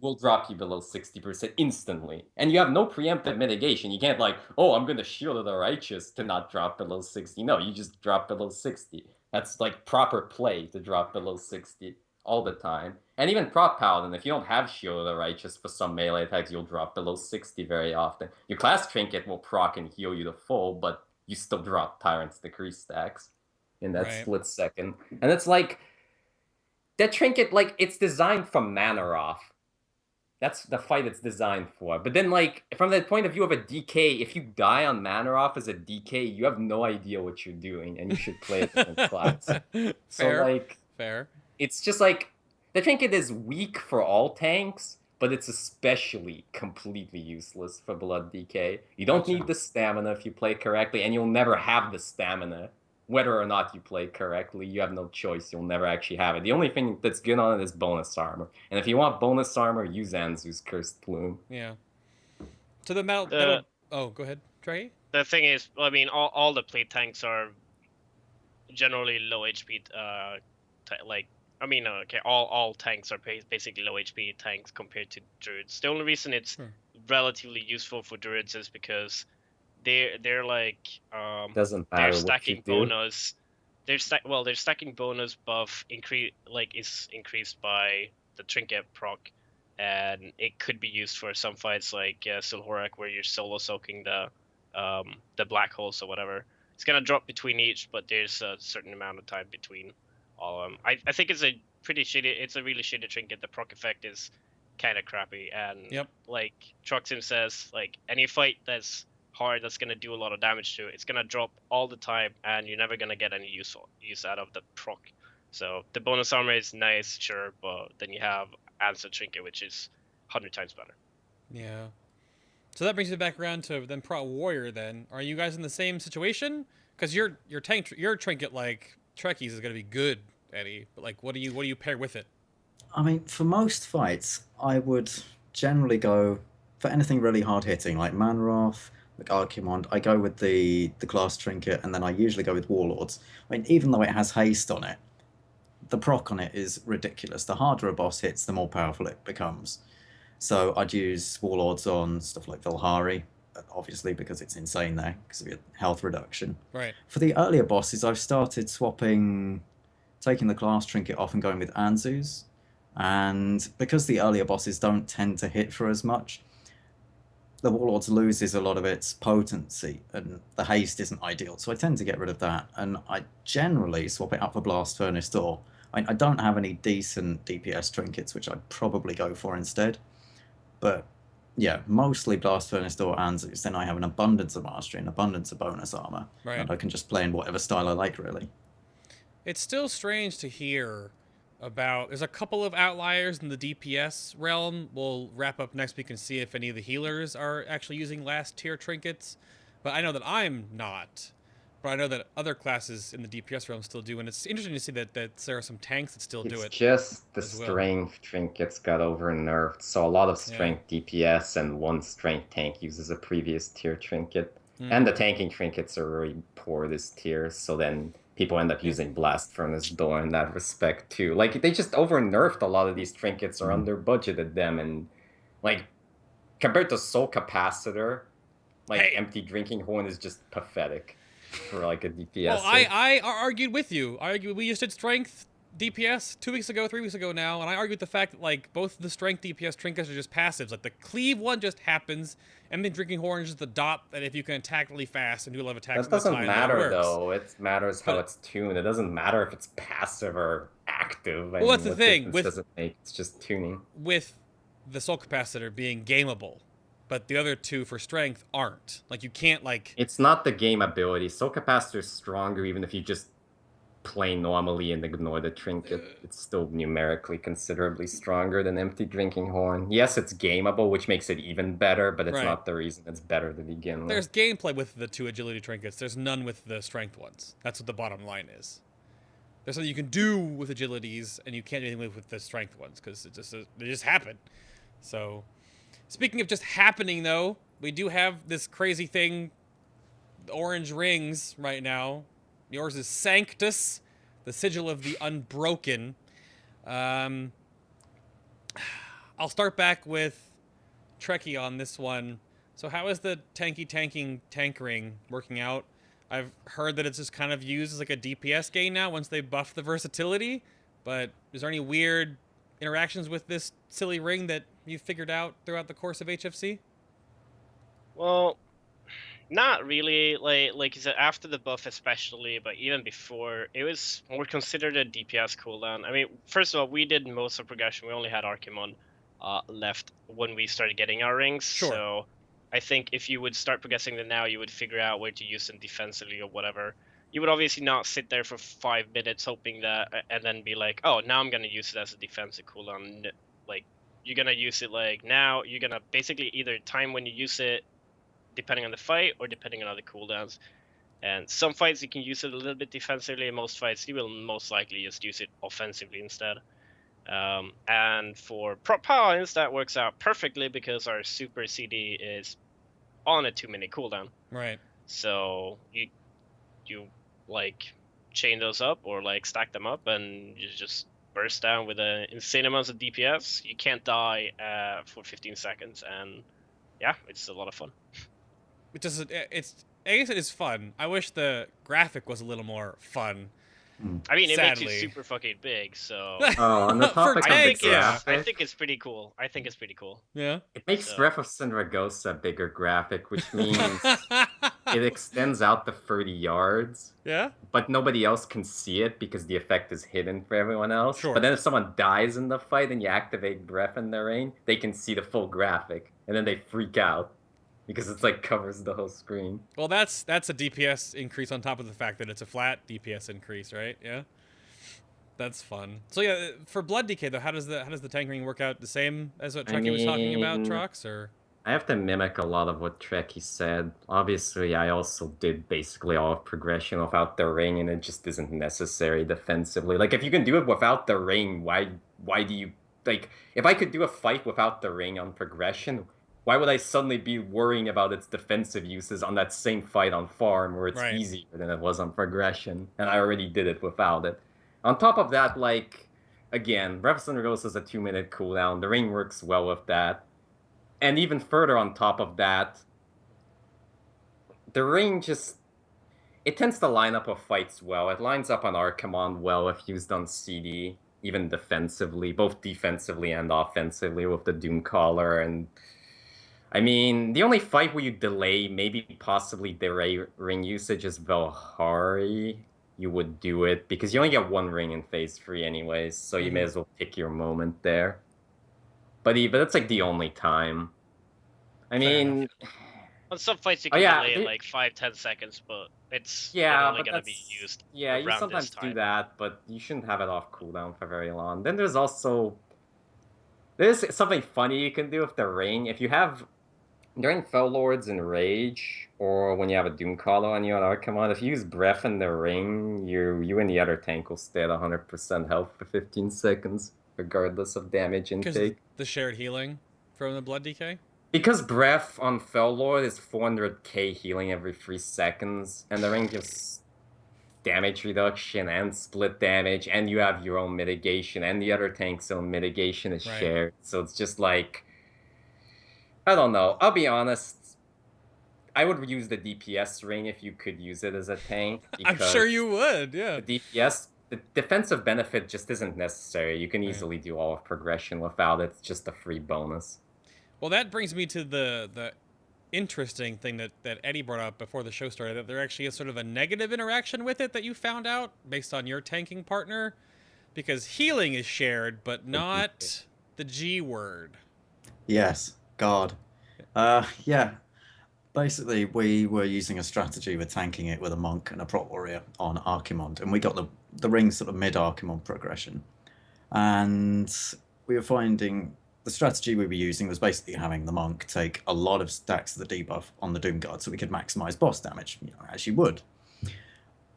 will drop you below 60% instantly. And you have no preemptive mitigation. You can't I'm gonna Shield of the Righteous to not drop below 60. No, you just drop below 60. That's like proper play to drop below 60 all the time. And even Prot Paladin, if you don't have Shield of the Righteous for some melee attacks, you'll drop below 60 very often. Your class Trinket will proc and heal you to full, but you still drop Tyrant's Decree stacks in that split second. And it's like, that Trinket, it's designed from mana off. That's the fight it's designed for. But then, from the point of view of a DK, if you die on mana off as a DK, you have no idea what you're doing, and you should play a different class. Fair. It's just the Trinket is weak for all tanks, but it's especially completely useless for BloodDK. You don't need the stamina if you play correctly, and you'll never have the stamina. Whether or not you play correctly, you have no choice. You'll never actually have it. The only thing that's good on it is bonus armor. And if you want bonus armor, use Anzu's Cursed Plume. Yeah. So oh, go ahead, Trey. The thing is, all the plate tanks are generally low HP. All tanks are basically low HP tanks compared to druids. The only reason it's relatively useful for druids is because they're doesn't matter they're stacking what you bonus. Their stacking bonus buff is increased by the trinket proc, and it could be used for some fights like Sulhorak, where you're solo soaking the black holes or whatever. it's gonna drop between each, but there's a certain amount of time between all of them. I think it's a pretty shitty. It's a really shitty trinket. The proc effect is kind of crappy, and like Troxism says, like any fight that's hard, that's gonna do a lot of damage to it, it's gonna drop all the time, and you're never gonna get any use out of the proc. So the bonus armor is nice, sure, but then you have answer trinket, which is 100 times better. Yeah. So that brings it back around to then Prot Warrior. Then are you guys in the same situation? Because your trinket like Trekkies is gonna be good, Eddy. But like, what do you pair with it? I mean, for most fights, I would generally go for anything really hard hitting, like Manwrath, like Archimond. I go with the class trinket, and then I usually go with Warlords. I mean, even though it has haste on it, the proc on it is ridiculous. The harder a boss hits, the more powerful it becomes. So I'd use Warlords on stuff like Vilhari, obviously because it's insane there because of your health reduction. Right. For the earlier bosses, I've started taking the class trinket off and going with Anzus. And because the earlier bosses don't tend to hit for as much, the Warlords loses a lot of its potency, and the haste isn't ideal. So I tend to get rid of that, and I generally swap it out for Blast Furnace Door. I don't have any decent DPS trinkets, which I'd probably go for instead. But yeah, mostly Blast Furnace Door Anzus. Then I have an abundance of mastery and abundance of bonus armor. Right. And I can just play in whatever style I like, really. It's still strange to hear about. There's a couple of outliers in the DPS realm. We'll wrap up next week and see if any of the healers are actually using last tier trinkets. But I know that I'm not. But I know that other classes in the DPS realm still do, and it's interesting to see that there are some tanks that still do it. It's just the as well. strength trinkets got over nerfed, so a lot of strength DPS and one strength tank uses a previous tier trinket. And the tanking trinkets are really poor this tier, so then people end up using Blast Furnace Door in that respect too. Like, they just over nerfed a lot of these trinkets or under budgeted them, and like compared to Soul Capacitor, like Empty Drinking Horn is just pathetic for like a DPS. Well, I argued with you. We just did strength DPS 2 weeks ago, 3 weeks ago now, and I argued the fact that like both the strength DPS trinkets are just passives. Like the cleave one just happens, and then drinking horn is just the dot that if you can attack really fast and do a lot of attacks. That doesn't matter though. It matters how it's tuned. It doesn't matter if it's passive or active. Well, that's the thing. It's just tuning. With the Soul Capacitor being gameable, but the other two for strength aren't. Like you can't like. It's not the game ability. Soul Capacitor is stronger even if you just play normally and ignore the trinket. It's still numerically considerably stronger than Empty Drinking Horn. Yes, it's gameable, which makes it even better, but it's not the reason it's better to begin with. There's gameplay with the two agility trinkets. There's none with the strength ones. That's what the bottom line is. There's something you can do with agilities, and you can't do anything with the strength ones because they just happen. So, speaking of just happening, though, we do have this crazy thing, the orange rings right now. Yours is Sanctus, the sigil of the Unbroken. I'll start back with Treckie on this one. So how is the tank ring working out? I've heard that it's just kind of used as like a DPS gain now once they buff the versatility. But is there any weird interactions with this silly ring that you figured out throughout the course of HFC? Well, not really. Like you said, after the buff especially, but even before, it was more considered a DPS cooldown. I mean, first of all, we did most of progression. We only had Archimon left when we started getting our rings. Sure. So I think if you would start progressing them now, you would figure out where to use them defensively or whatever. You would obviously not sit there for 5 minutes hoping that, and then be like, oh, now I'm going to use it as a defensive cooldown. Like, you're going to use it like now. You're going to basically either time when you use it, depending on the fight or depending on other cooldowns. And some fights you can use it a little bit defensively, and most fights you will most likely just use it offensively instead. And for Prot Paladins, that works out perfectly because our super CD is on a 2-minute cooldown. Right. So you like chain those up or like stack them up, and you just burst down with an insane amounts of DPS. You can't die for 15 seconds, and yeah, it's a lot of fun. I guess it is fun. I wish the graphic was a little more fun. I mean, it Sadly. makes it super fucking big, so on the topic of tanks, the graphic, I think it's pretty cool. Yeah. it makes Breath of Syndragosa a bigger graphic, which means it extends out to 30 yards. Yeah? But nobody else can see it because the effect is hidden for everyone else. Sure. But then if someone dies in the fight and you activate Breath in their range, they can see the full graphic. And then they freak out because it's like covers the whole screen. Well, that's a DPS increase on top of the fact that it's a flat DPS increase, right? Yeah. That's fun. So yeah, for BloodDK though, how does the tankering work out? The same as what Treckie was talking about, Trox, or? I have to mimic a lot of what Treckie said. Obviously, I also did basically all of progression without the ring, and it just isn't necessary defensively. Like, if you can do it without the ring, why do you... Like, if I could do a fight without the ring on progression, why would I suddenly be worrying about its defensive uses on that same fight on farm where it's easier than it was on progression? And I already did it without it. On top of that, like, again, Breath and Rose is a 2-minute cooldown. The ring works well with that. And even further on top of that, the ring just... It tends to line up with fights well. It lines up on Archimon well if used on CD, even defensively, both defensively and offensively with the Doomcaller. And I mean, the only fight where you delay, maybe possibly delay ring usage is Valhari. You would do it because you only get one ring in phase 3 anyways, so you may as well pick your moment there. But that's like the only time. I mean, on some fights you can delay it like 5-10 seconds, but it's only gonna be used. Yeah, you sometimes do that, but you shouldn't have it off cooldown for very long. Then there's something funny you can do with the ring. If you have during Warlords in Rage, or when you have a Doomcaller on you on Archimon, if you use Breath in the ring, you and the other tank will stay at 100% health for 15 seconds. Regardless of damage intake. Because the shared healing from the BloodDK? Because Breath on Fellord is 400k healing every 3 seconds, and the ring gives damage reduction and split damage, and you have your own mitigation, and the other tank's own mitigation is shared. So it's just like... I don't know. I'll be honest. I would use the DPS ring if you could use it as a tank. I'm sure you would, yeah. The DPS... The defensive benefit just isn't necessary. You can easily do all of progression without it. It's just a free bonus. Well, that brings me to the interesting thing that Eddy brought up before the show started, that there actually is sort of a negative interaction with it that you found out based on your tanking partner, because healing is shared, but not the G word. Yes, God. Yeah. Basically, we were using a strategy with tanking it with a monk and a prot warrior on Archimon, and we got the ring sort of mid-Archimon progression. And we were finding the strategy we were using was basically having the monk take a lot of stacks of the debuff on the Doomguard so we could maximize boss damage, as you would.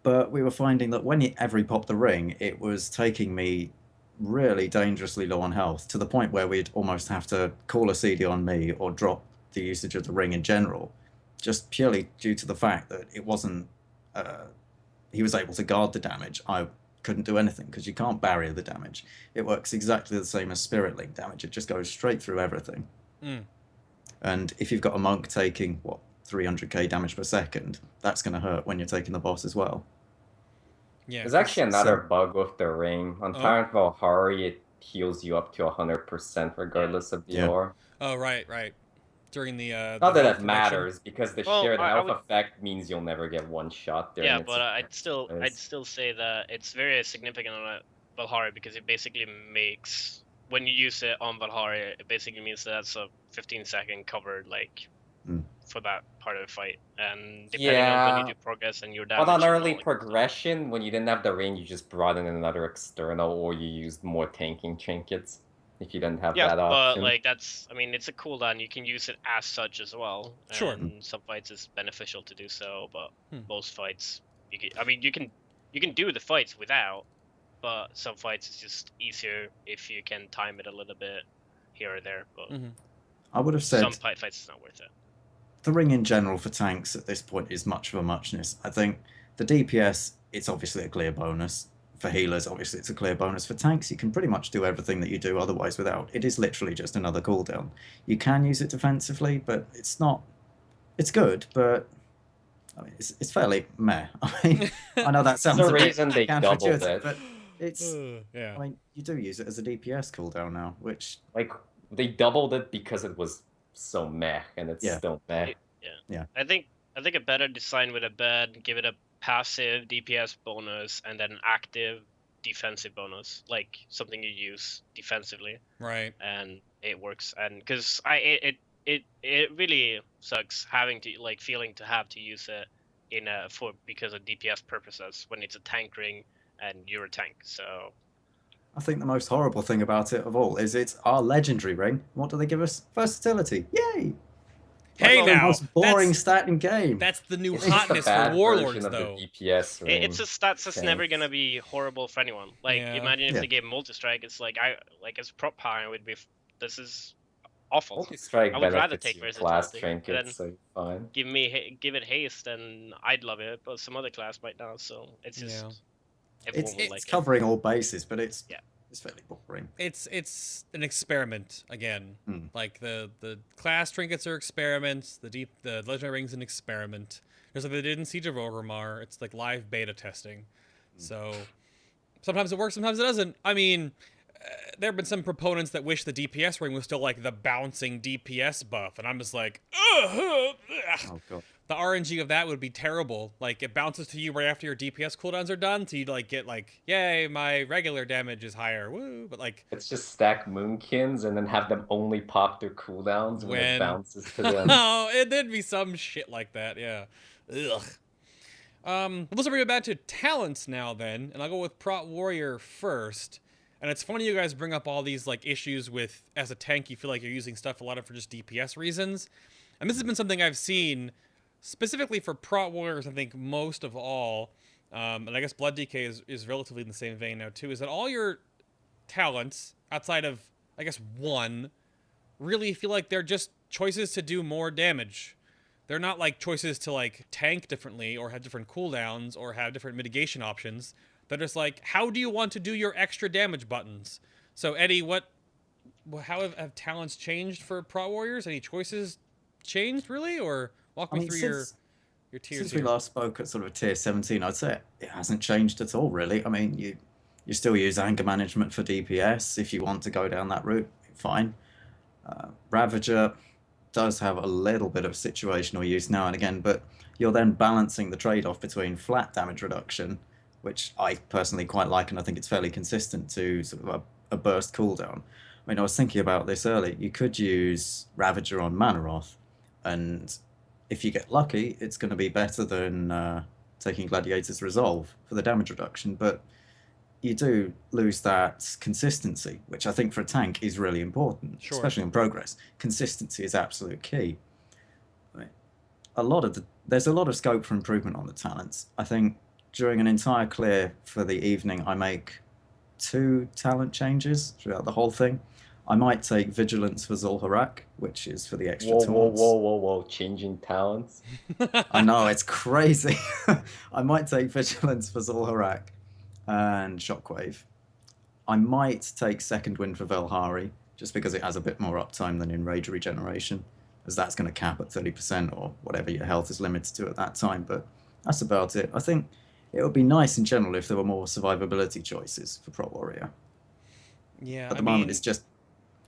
But we were finding that whenever he popped the ring, it was taking me really dangerously low on health, to the point where we'd almost have to call a CD on me or drop the usage of the ring in general, just purely due to the fact that it wasn't... he was able to guard the damage. I couldn't do anything because you can't barrier the damage. It works exactly the same as Spirit Link damage. It just goes straight through everything. And if you've got a monk taking, 300k damage per second, that's going to hurt when you're taking the boss as well. Yeah. There's actually another bug with the ring. On Tyrant Valhari, it heals you up to 100% regardless of the ore. Oh, right. During the not that it matters, because the shared health effect means you'll never get one shot there. Yeah, but I'd still say that it's very significant on Valhari, because it basically makes, when you use it on Valhari, it basically means that's a 15-second cover, like, for that part of the fight. And depending on when you do progress and your damage... But on early progression, when you didn't have the range, you just brought in another external, or you used more tanking trinkets. If you didn't have that option. But like that's, I mean, it's a cooldown. You can use it as such as well. Sure. And some fights it's beneficial to do so, but most fights, you can do the fights without, but some fights it's just easier if you can time it a little bit here or there. But I would have said some fights it's not worth it. The ring in general for tanks at this point is much of a muchness. I think the DPS, it's obviously a clear bonus. For healers, obviously, it's a clear bonus. For tanks, you can pretty much do everything that you do otherwise without. It is literally just another cooldown. You can use it defensively, but it's not... It's good, but... I mean, it's fairly meh. I mean, I know that sounds a bit counterintuitive, but it's... I mean, you do use it as a DPS cooldown now, which... Like, they doubled it because it was so meh, and it's still meh. Yeah. I think I think a better design with a bed, give it a passive DPS bonus and then active defensive bonus, like something you use defensively, Right. and it works. And because it really sucks having to feeling to have to use it because of DPS purposes when it's a tank ring and you're a tank. So I think the most horrible thing about it of all is it's our legendary ring. What do they give us? Versatility. Yay! Hey Like the now, most boring stat in game. that's the new It's just a hotness for bad Warlords, version of though. the DPS ring. it's a stat that's never Thanks. gonna be horrible for anyone. Like Yeah. imagine if Yeah. they gave multi-strike, it's like as prop power would be. This is awful. Multi-strike I would rather benefits take your class versatility, and trinkets, then so fine. give it haste, and I'd love it. But some other class might not, so it's just everyone will It's like covering all bases, but it's Yeah. it's fairly boring. It's an experiment again. Hmm. Like the class trinkets are experiments. The legendary ring's an experiment. Just like they did in Siege of Orgrimmar. It's like live beta testing. So sometimes it works, sometimes it doesn't. I mean, there have been some proponents that wish the DPS ring was still like the bouncing DPS buff, and I'm just like, ugh. Oh god. The RNG of that would be terrible. Like, it bounces to you right after your DPS cooldowns are done, so you'd, like, get, like, yay, my regular damage is higher, woo, but, like... It's just stack Moonkins and then have them only pop their cooldowns when it bounces to them. Oh, there'd be some shit like that, yeah. Ugh. Let's bring it back to talents now, then, and I'll go with Prot Warrior first. And it's funny you guys bring up all these, like, issues with, as a tank, you feel like you're using stuff a lot of for just DPS reasons. And this has been something I've seen... Specifically for Prot Warriors, I think most of all, and I guess BloodDK is relatively in the same vein now too, is that all your talents, outside of, I guess, one, really feel like they're just choices to do more damage. They're not like choices to like tank differently or have different cooldowns or have different mitigation options. They're just like, how do you want to do your extra damage buttons? So Eddy, how have talents changed for Prot Warriors? Any choices changed really, or... Walk me through your tiers. Since we last spoke at sort of tier 17, I'd say it hasn't changed at all, really. I mean, you still use anger management for DPS if you want to go down that route, fine. Ravager does have a little bit of situational use now and again, but you're then balancing the trade-off between flat damage reduction, which I personally quite like, and I think it's fairly consistent to sort of a burst cooldown. I mean, I was thinking about this earlier. You could use Ravager on Manaroth, and if you get lucky, it's going to be better than taking Gladiator's Resolve for the damage reduction, but you do lose that consistency, which I think for a tank is really important, especially in progress. Consistency is absolute key. I mean, there's a lot of scope for improvement on the talents. I think during an entire clear for the evening, I make 2 talent changes throughout the whole thing. I might take Vigilance for Zul'Harak, which is for the extra taunts. Whoa, changing talents. I know, it's crazy. I might take Vigilance for Zul'Harak and Shockwave. I might take Second Wind for Velhari, just because it has a bit more uptime than in Rage Regeneration, as that's going to cap at 30% or whatever your health is limited to at that time, but that's about it. I think it would be nice in general if there were more survivability choices for Prot Warrior. Yeah, At the moment, it's just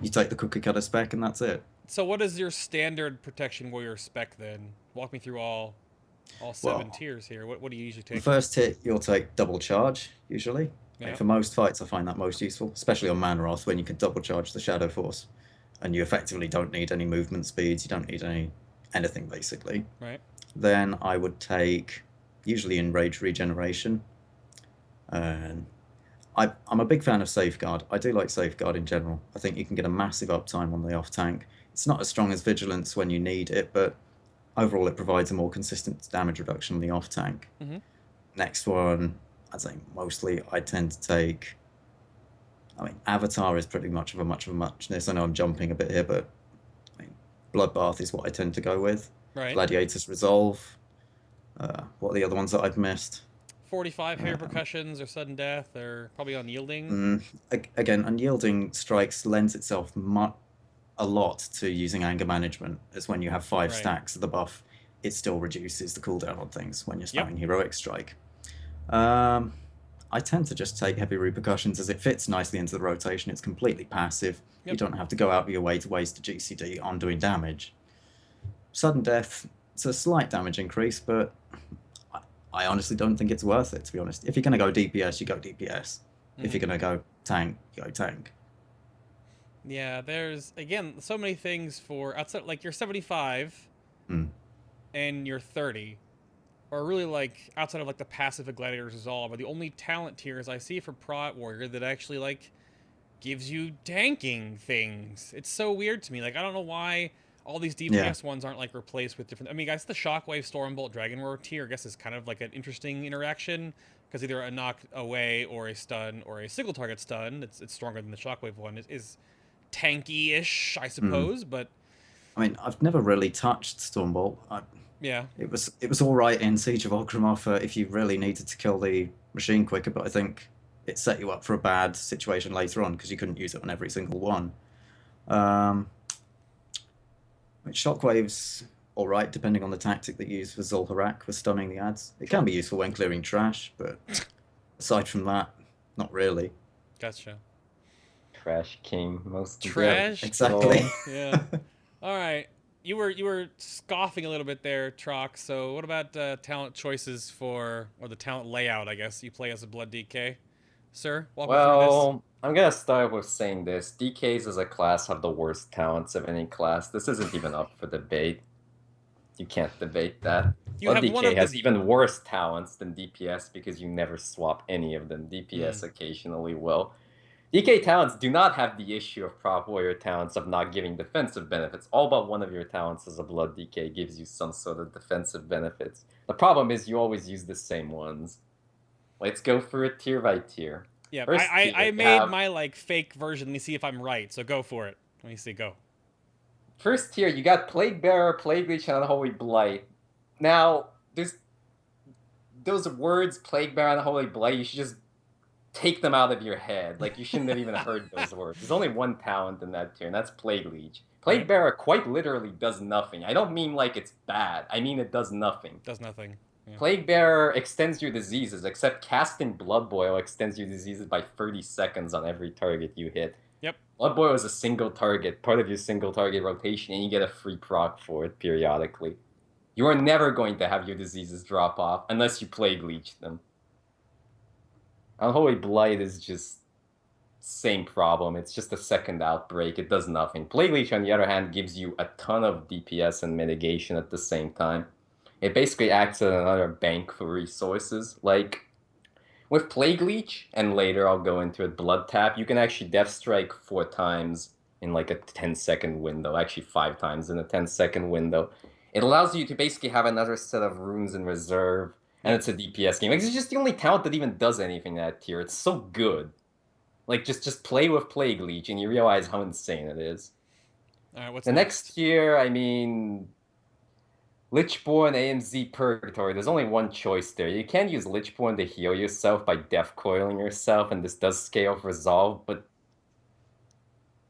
you take the cookie cutter spec and that's it. So what is your standard Protection Warrior spec then? Walk me through all 7 tiers here. What do you usually take? The first hit, you'll take double charge, usually. Yeah. Like for most fights, I find that most useful, especially on Manaroth, when you can double charge the Shadow Force. And you effectively don't need any movement speeds, you don't need anything, basically. Right. Then I would take, usually in Rage Regeneration, and I'm a big fan of Safeguard. I do like Safeguard in general. I think you can get a massive uptime on the off-tank. It's not as strong as Vigilance when you need it, but overall it provides a more consistent damage reduction on the off-tank. Mm-hmm. Next one, I'd say mostly I tend to take... I mean, Avatar is pretty much of a muchness. I know I'm jumping a bit here, but I mean, Bloodbath is what I tend to go with. Right. Gladiator's Resolve. What are the other ones that I've missed? 45 hair percussions or sudden death or probably unyielding. Again, unyielding strikes lends itself a lot to using anger management, as when you have 5 stacks of the buff, it still reduces the cooldown on things when you're spamming heroic strike. I tend to just take heavy repercussions as it fits nicely into the rotation. It's completely passive. You don't have to go out of your way to waste a GCD on doing damage. Sudden death it's a slight damage increase, but I honestly don't think it's worth it, to be honest. If you're going to go DPS, you go DPS. If you're going to go tank, you go tank. Yeah, there's, again, so many things for outside, like you're 75 and you're 30, or really like outside of like the passive of Gladiator's Resolve are the only talent tiers I see for Prot Warrior that actually like gives you tanking things. It's so weird to me. Like, I don't know why all these DPS ones aren't like replaced with different. I mean, guys, the Shockwave, Stormbolt, Dragon Roar tier, I guess, is kind of like an interesting interaction because either a knock away or a stun or a single target stun. It's stronger than the Shockwave one. Is tanky-ish, I suppose, but I mean, I've never really touched Stormbolt. yeah, it was all right in Siege of Orgrimmar for if you really needed to kill the machine quicker, but I think it set you up for a bad situation later on because you couldn't use it on every single one. Shockwave's all right, depending on the tactic that you use for Zul'Harak for stunning the ads. It can be useful when clearing trash, but aside from that, not really. gotcha. Trash King, most Trash. Yeah, exactly. Yeah. All right. You were scoffing a little bit there, Trox. So what about talent choices or the talent layout? I guess you play as a BloodDK, sir. Walk me through this. Well, I'm gonna start with saying this. DKs as a class have the worst talents of any class. This isn't even up for debate. You can't debate that. You have one DK of has the even worse talents than DPS because you never swap any of them. DPS occasionally will. DK talents do not have the issue of Prot Warrior talents of not giving defensive benefits. All but one of your talents as a BloodDK gives you some sort of defensive benefits. The problem is you always use the same ones. Let's go through it tier by tier. Yeah, First I tier, made my like fake version. Let me see if I'm right. So go for it. Let me see. Go. First tier, you got Plague Bearer, Plague Leech, and Unholy Blight. Now, there's those words, Plague Bearer and Unholy Blight, you should just take them out of your head. Like, you shouldn't have even heard those words. There's only one talent in that tier, and that's Plague Leech. Plague Bearer quite literally does nothing. I don't mean like it's bad. I mean it does nothing. Does nothing. Yeah. Plague Bearer extends your diseases, except casting Blood Boil extends your diseases by 30 seconds on every target you hit. Yep. Blood Boil is a single target, part of your single target rotation, and you get a free proc for it periodically. You are never going to have your diseases drop off unless you Plague Leech them. Unholy Blight is just same problem. It's just a second outbreak. It does nothing. Plague Leech, on the other hand, gives you a ton of DPS and mitigation at the same time. It basically acts as another bank for resources. Like, with Plague Leech, and later I'll go into it, Blood Tap, you can actually Death Strike 4 times in like a 10-second window. Actually 5 times in a 10-second window. It allows you to basically have another set of runes in reserve, and it's a DPS game. Like, it's just the only talent that even does anything in that tier. It's so good. Like, just play with Plague Leech, and you realize how insane it is. All right, what's the next tier, I mean... Lichborn, AMZ, Purgatory. There's only one choice there. You can use Lichborn to heal yourself by Death Coiling yourself, and this does scale with Resolve, but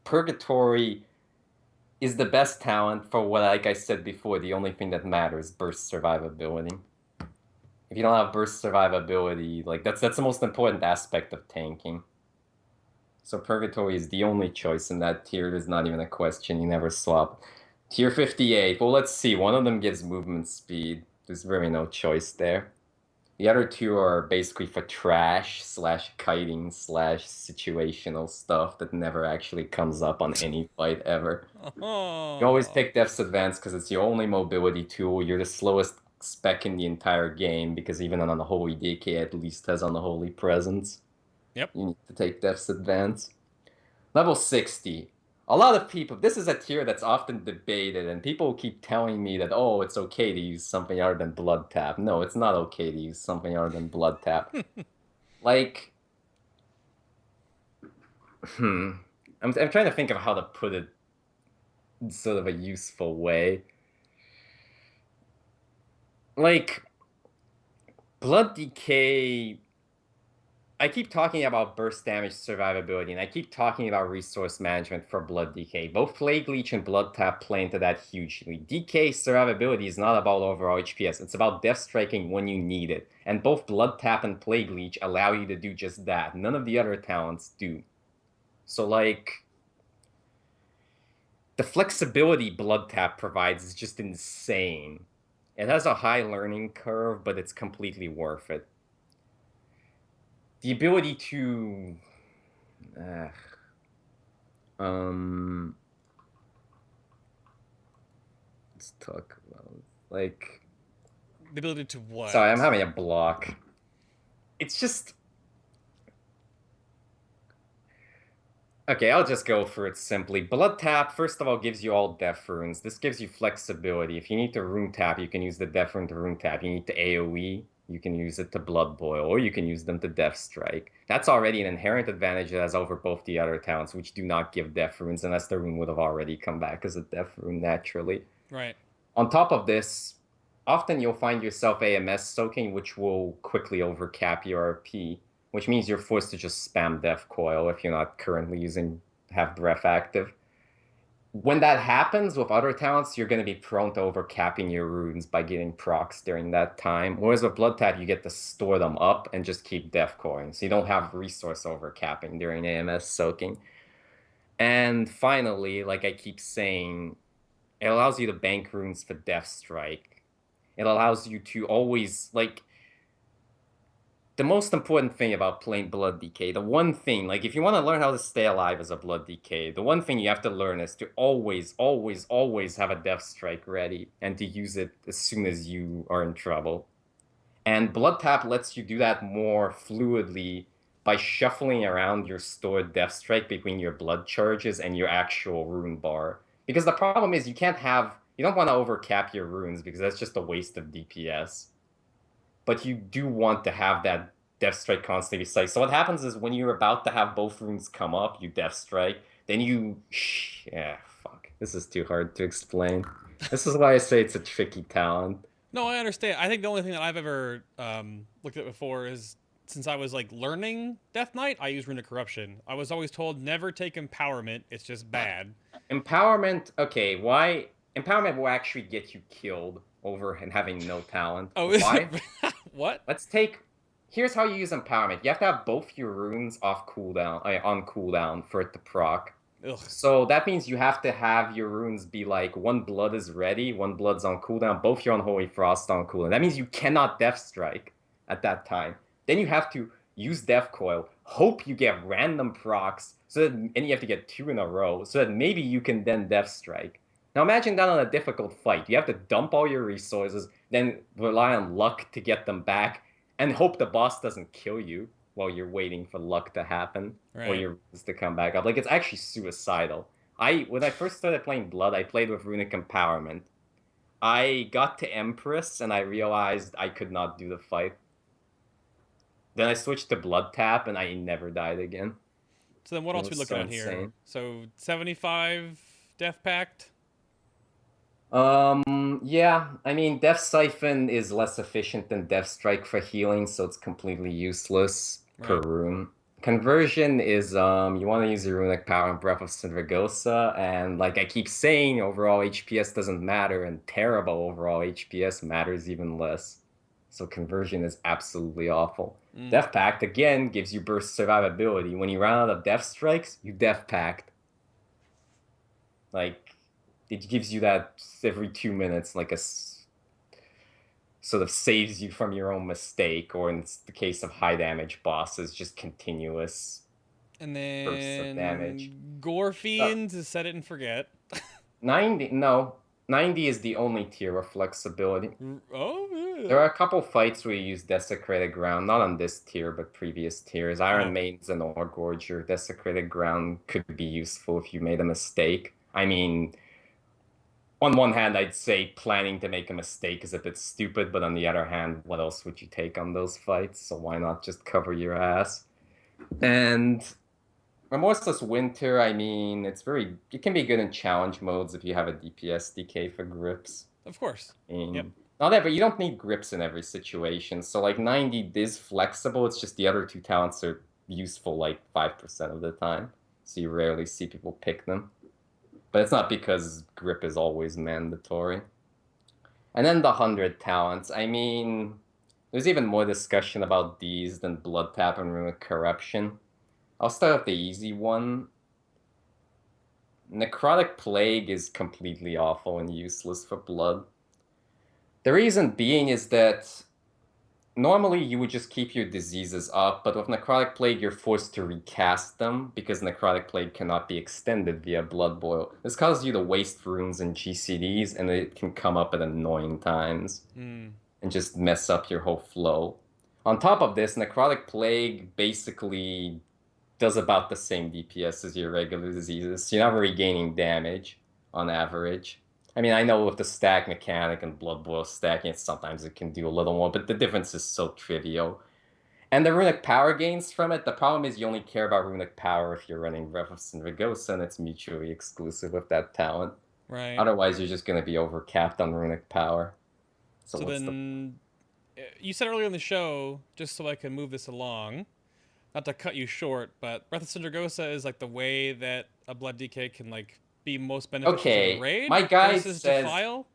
Purgatory is the best talent for what, like I said before, the only thing that matters, burst survivability. If you don't have burst survivability, like that's the most important aspect of tanking. So Purgatory is the only choice in that tier. There's not even a question. You never swap. Tier 58. Well, let's see. One of them gives movement speed. There's really no choice there. The other two are basically for trash / kiting / situational stuff that never actually comes up on any fight ever. Oh. You always pick Death's Advance because it's your only mobility tool. You're the slowest spec in the entire game because even an Unholy DK at least has Unholy Presence. Yep. You need to take Death's Advance. Level 60. A lot of people, this is a tier that's often debated, and people keep telling me that, oh, it's okay to use something other than Blood Tap. No, it's not okay to use something other than Blood Tap. Like, I'm trying to think of how to put it in sort of a useful way. Like, BloodDK... I keep talking about burst damage survivability, and I keep talking about resource management for BloodDK. Both Plague Leech and Blood Tap play into that hugely. DK survivability is not about overall HPS, it's about death striking when you need it. And both Blood Tap and Plague Leech allow you to do just that. None of the other talents do. So, like, the flexibility Blood Tap provides is just insane. It has a high learning curve, but it's completely worth it. The ability to... let's talk about, like... The ability to what? Sorry, I'm having a block. It's just... Okay, I'll just go for it simply. Blood Tap, first of all, gives you all Death Runes. This gives you flexibility. If you need to Rune Tap, you can use the Death Rune to Rune Tap. You need to AoE, you can use it to Blood Boil, or you can use them to Death Strike. That's already an inherent advantage it has over both the other talents, which do not give Death Runes unless the rune would have already come back as a Death Rune naturally. Right. On top of this, often you'll find yourself AMS soaking, which will quickly overcap your RP, which means you're forced to just spam Death Coil if you're not currently have Breath active. When that happens with other talents, you're going to be prone to overcapping your runes by getting procs during that time. Whereas with Blood Tap, you get to store them up and just keep Death Coiling, so you don't have resource overcapping during AMS soaking. And finally, like I keep saying, it allows you to bank runes for Death Strike. It allows you to always, like, the most important thing about playing BloodDK, the one thing, like, if you want to learn how to stay alive as a BloodDK, the one thing you have to learn is to always, always, always have a Death Strike ready and to use it as soon as you are in trouble. And Blood Tap lets you do that more fluidly by shuffling around your stored Death Strike between your blood charges and your actual rune bar. Because the problem is you don't want to overcap your runes because that's just a waste of DPS. But you do want to have that Death Strike constantly psyched. So what happens is when you're about to have both runes come up, you Death Strike, then you... fuck. This is too hard to explain. This is why I say it's a tricky talent. No, I understand. I think the only thing that I've ever looked at before is, since I was like learning Death Knight, I use Runic Corruption. I was always told never take Empowerment, it's just bad. Empowerment, okay, why? Empowerment will actually get you killed over and having no talent. Oh, why? What? Here's how you use Empowerment. You have to have both your runes on cooldown for it to proc. Ugh. So that means you have to have your runes be like, one blood is ready, one blood's on cooldown, both your Unholy Frost on cooldown. That means you cannot Death Strike at that time. Then you have to use Death Coil, hope you get random procs, and you have to get 2 in a row, so that maybe you can then Death Strike. Now imagine that on a difficult fight. You have to dump all your resources, then rely on luck to get them back, and hope the boss doesn't kill you while you're waiting for luck to happen, right, or your runes to come back up. Like, it's actually suicidal. When I first started playing Blood, I played with Runic Empowerment. I got to Empress, and I realized I could not do the fight. Then I switched to Blood Tap, and I never died again. So then what else are we looking at here? So 75 Death Pact? Yeah, I mean, Death Siphon is less efficient than Death Strike for healing, so it's completely useless per rune. Conversion is, you want to use your Runic Power and Breath of Syndragosa, and like I keep saying, overall HPS doesn't matter, and terrible overall HPS matters even less. So conversion is absolutely awful. Death Pact, again, gives you burst survivability. When you run out of Death Strikes, you Death Pact. Like, it gives you that every 2 minutes, like a sort of saves you from your own mistake, or in the case of high damage bosses, just continuous and then bursts of damage. Gore Fiend to set it and forget. 90 is the only tier of flexibility. Oh, yeah. There are a couple fights where you use Desecrated Ground, not on this tier, but previous tiers. Iron Maidens and Ore Gorger. Desecrated Ground could be useful if you made a mistake. I mean, on one hand, I'd say planning to make a mistake is a bit stupid, but on the other hand, what else would you take on those fights? So why not just cover your ass? And Remorseless Winter, I mean, it can be good in challenge modes if you have a DPS DK for grips. Of course. Yep. You don't need grips in every situation. So like 90 is flexible, it's just the other two talents are useful like 5% of the time. So you rarely see people pick them. But it's not because grip is always mandatory. And then the 100 talents. I mean, there's even more discussion about these than Blood Tap and Runic Corruption. I'll start with the easy one. Necrotic Plague is completely awful and useless for Blood. The reason being is that normally you would just keep your diseases up, but with Necrotic Plague, you're forced to recast them because Necrotic Plague cannot be extended via Blood Boil. This causes you to waste runes and GCDs, and it can come up at annoying times and just mess up your whole flow. On top of this, Necrotic Plague basically does about the same DPS as your regular diseases, so you're not regaining damage on average. I mean, I know with the stack mechanic and Blood Boil stacking, sometimes it can do a little more, but the difference is so trivial. And the runic power gains from it, the problem is you only care about runic power if you're running Breath of Sindragosa, and it's mutually exclusive with that talent. Right. Otherwise, you're just going to be overcapped on runic power. So then, you said earlier in the show, just so I can move this along, not to cut you short, but Breath of Sindragosa is like the way that a BloodDK can like be most beneficial to the raid my guide versus says Defile?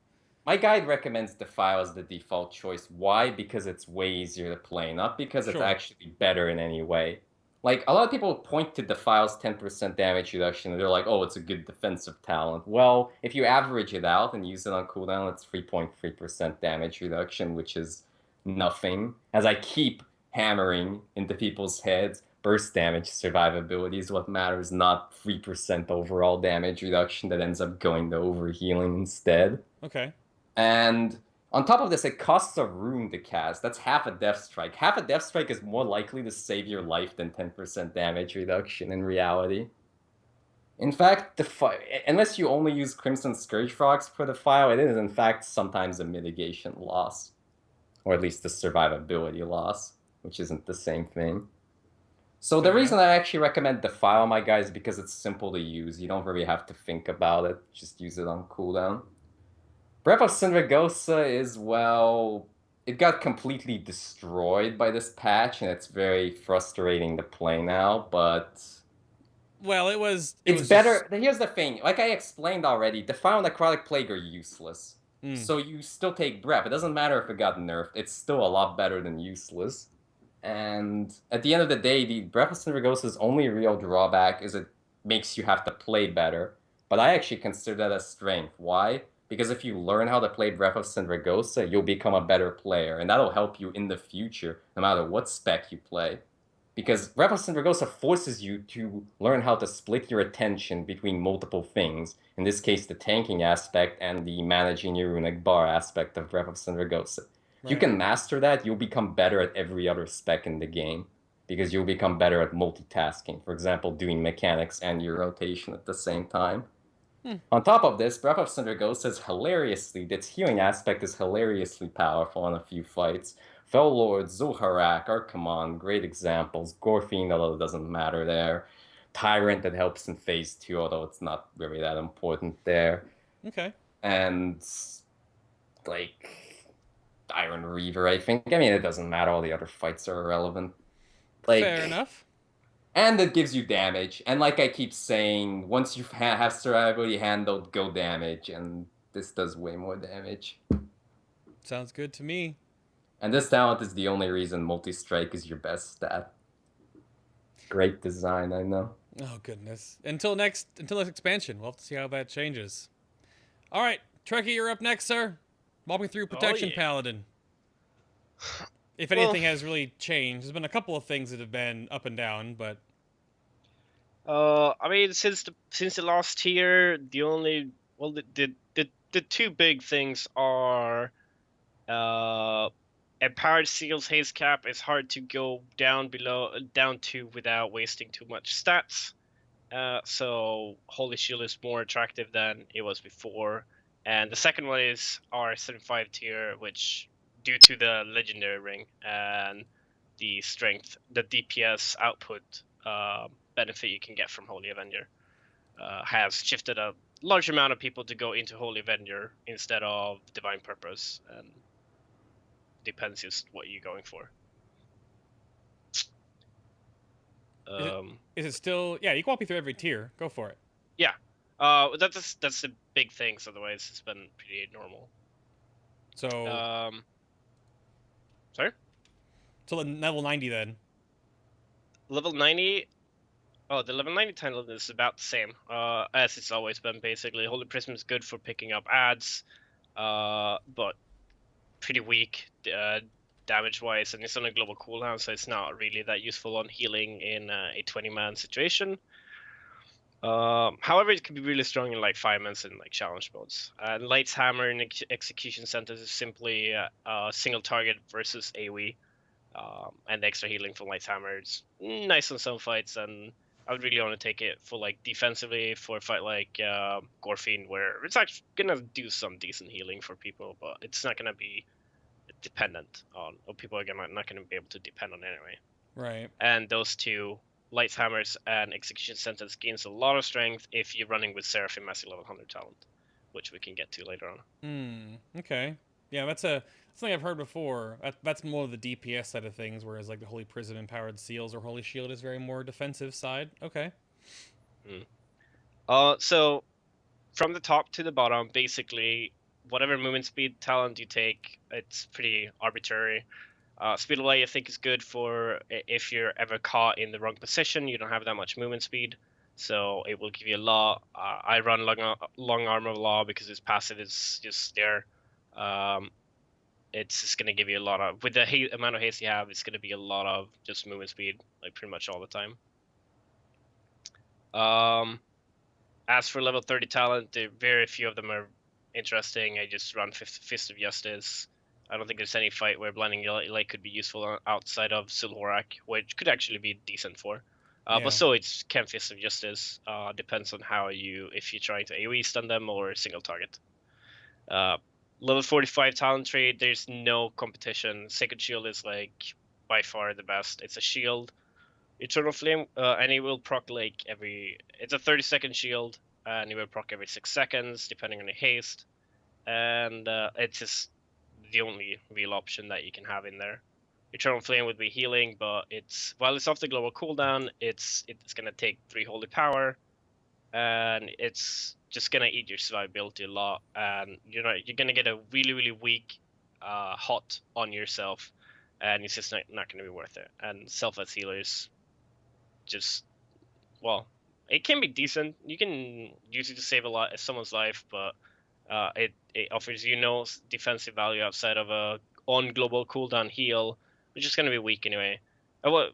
my guide recommends Defile as the default choice. Why? Because it's way easier to play, not because it's actually better in any way. Like, a lot of people point to Defile's 10% damage reduction, and they're like, oh, it's a good defensive talent. Well, if you average it out and use it on cooldown, it's 3.3% damage reduction, which is nothing. As I keep hammering into people's heads, burst damage survivability is what matters, not 3% overall damage reduction that ends up going to overhealing instead. Okay. And on top of this, it costs a rune to cast. That's half a Death Strike. Half a Death Strike is more likely to save your life than 10% damage reduction in reality. In fact, unless you only use Crimson Scourge Frogs for the file, it is in fact sometimes a mitigation loss. Or at least a survivability loss, which isn't the same thing. So the reason I actually recommend Defile, my guys, is because it's simple to use. You don't really have to think about it. Just use it on cooldown. Breath of Sindragosa is, well, it got completely destroyed by this patch, and it's very frustrating to play now, but... Well, it was better. Here's the thing. Like I explained already, Defile and Necrotic Plague are useless. So you still take Breath. It doesn't matter if it got nerfed. It's still a lot better than useless. And at the end of the day, the Breath of Sindragosa's only real drawback is it makes you have to play better. But I actually consider that a strength. Why? Because if you learn how to play Breath of Sindragosa, you'll become a better player. And that'll help you in the future, no matter what spec you play. Because Breath of Sindragosa forces you to learn how to split your attention between multiple things. In this case, the tanking aspect and the managing your runic bar aspect of Breath of Sindragosa. If you can master that, you'll become better at every other spec in the game. Because you'll become better at multitasking. For example, doing mechanics and your rotation at the same time. On top of this, Breath of Sindragosa is its healing aspect is hilariously powerful in a few fights. Fellord, Zul'Harak, Arkamon, great examples. Gorfiend, although it doesn't matter there. Tyrant that helps in phase 2, although it's not really that important there. Okay. And, like, Iron Reaver, I think. I mean, it doesn't matter, all the other fights are irrelevant. Like, fair enough. And it gives you damage. And like I keep saying, once you have survivability handled, go damage. And this does way more damage. Sounds good to me. And this talent is the only reason multi-strike is your best stat. Great design, I know. Oh, goodness. Until next expansion, we'll have to see how that changes. All right, Treckie, you're up next, sir. Walk me through Protection Paladin. If anything has really changed. There's been a couple of things that have been up and down, but... I mean, since the last tier, the two big things are Empowered Seal's haste cap is hard to go down to without wasting too much stats. So Holy Shield is more attractive than it was before. And the second one is our 75 tier, which due to the legendary ring and the strength, the DPS output benefit you can get from Holy Avenger, has shifted a large amount of people to go into Holy Avenger instead of Divine Purpose, and depends just what you're going for. Is it still... Yeah, you can walk me through every tier. Go for it. Yeah. That's the big things. Otherwise, it's been pretty normal. So... Sorry? So level 90 then. Level 90... Oh, the level 90 title is about the same, as it's always been, basically. Holy Prism is good for picking up ads, but pretty weak damage-wise, and it's on a global cooldown, so it's not really that useful on healing in a 20-man situation. However, it can be really strong in like 5-mans and like challenge modes. Light's Hammer in Execution Centers is simply a single target versus AoE, and the extra healing from Light's Hammer is nice on some fights, and I would really want to take it for like defensively for a fight like Gorfiend, where it's actually gonna do some decent healing for people, but it's not gonna be dependent on, or people are not gonna be able to depend on anyway. Right. And those two, Lights Hammers and Execution Sentence, gains a lot of strength if you're running with Seraphim Massey level 100 talent, which we can get to later on. Okay. Yeah, that's something I've heard before. That's more of the DPS side of things, whereas like the Holy Prism Empowered Seals or Holy Shield is very more defensive side. Okay. So from the top to the bottom, basically, whatever movement speed talent you take, it's pretty arbitrary. Speed of Light, I think, is good for if you're ever caught in the wrong position. You don't have that much movement speed, so it will give you a lot. I run long Arm of Law because its passive is just there. It's just gonna give you a lot of, with the amount of haste you have, it's gonna be a lot of just movement speed, like pretty much all the time. As for level 30 talent, very few of them are interesting. I just run Fist of Justice. I don't think there's any fight where Blinding Light could be useful outside of Sulhorak, which could actually be decent for. Yeah. But so it's can Fist of Justice. Depends on how if you're trying to AoE stun them or single target. Level 45 talent tree, there's no competition. Sacred Shield is like by far the best. It's a shield. Eternal Flame, and it will proc like it's a 30-second shield, and it will proc every 6 seconds, depending on the haste. And it's just the only real option that you can have in there. Eternal Flame would be healing, but while it's off the global cooldown, it's gonna take 3 holy power, and it's just gonna eat your survivability a lot, and you're gonna get a really weak hot on yourself, and it's just not gonna be worth it. And self-as healers, just, well, it can be decent. You can use it to save someone's life, but it offers you no defensive value outside of a on global cooldown heal, which is gonna be weak anyway. Well,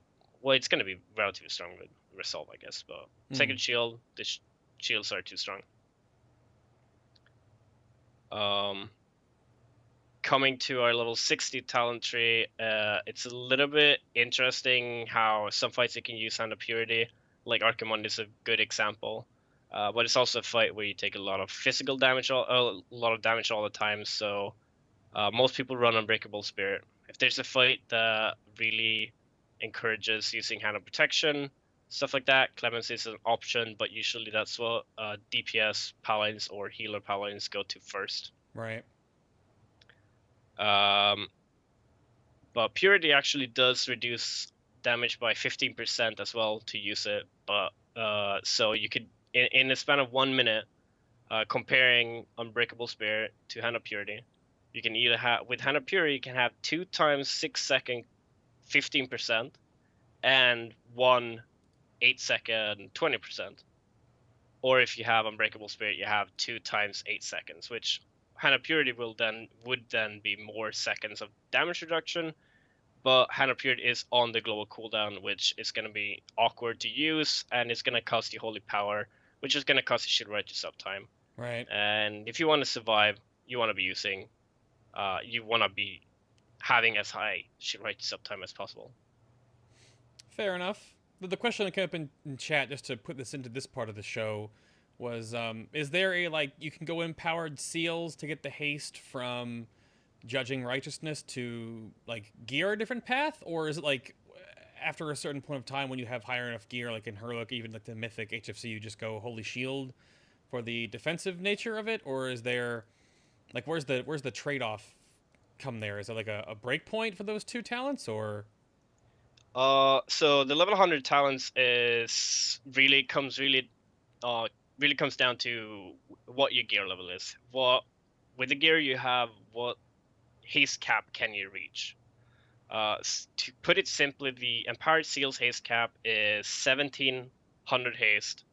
it's gonna be relatively strong with Resolve, I guess, but second shield, the shields are too strong. Coming to our level 60 talent tree, it's a little bit interesting how some fights you can use Hand of Purity, like Archimonde is a good example. But it's also a fight where you take a lot of physical damage, a lot of damage all the time, so most people run Unbreakable Spirit. If there's a fight that really encourages using Hand of Protection, stuff like that, Clemency is an option, but usually that's what DPS Paladins or Healer Paladins go to first. Right. But Purity actually does reduce damage by 15% as well to use it. But so you could, in a span of 1 minute, comparing Unbreakable Spirit to Hand of Purity, you can either have, with Hand of Purity, you can have 2 times 6 second 15% and 1 8 second 20%. Or if you have Unbreakable Spirit, you have 2 times 8 seconds, which Hand of Purity would then be more seconds of damage reduction, but Hand of Purity is on the global cooldown, which is going to be awkward to use, and it's going to cost you Holy Power, which is going to cost you Shield Righteous uptime. Right. And if you want to survive, you want to be using, you want to be having as high Shield Righteous uptime as possible. Fair enough. The question that came up in chat, just to put this into this part of the show, was is there a, like, you can go empowered seals to get the haste from judging righteousness to, like, gear a different path? Or is it like after a certain point of time when you have higher enough gear, like in Herlock, even like the mythic HFC, you just go Holy Shield for the defensive nature of it? Or is there, like, where's the trade-off come there? Is it like a break point for those two talents, or? So the level 100 talents really comes down to what your gear level is. With the gear you have, what haste cap can you reach? To put it simply, the Empowered Seals haste cap is 1700 haste,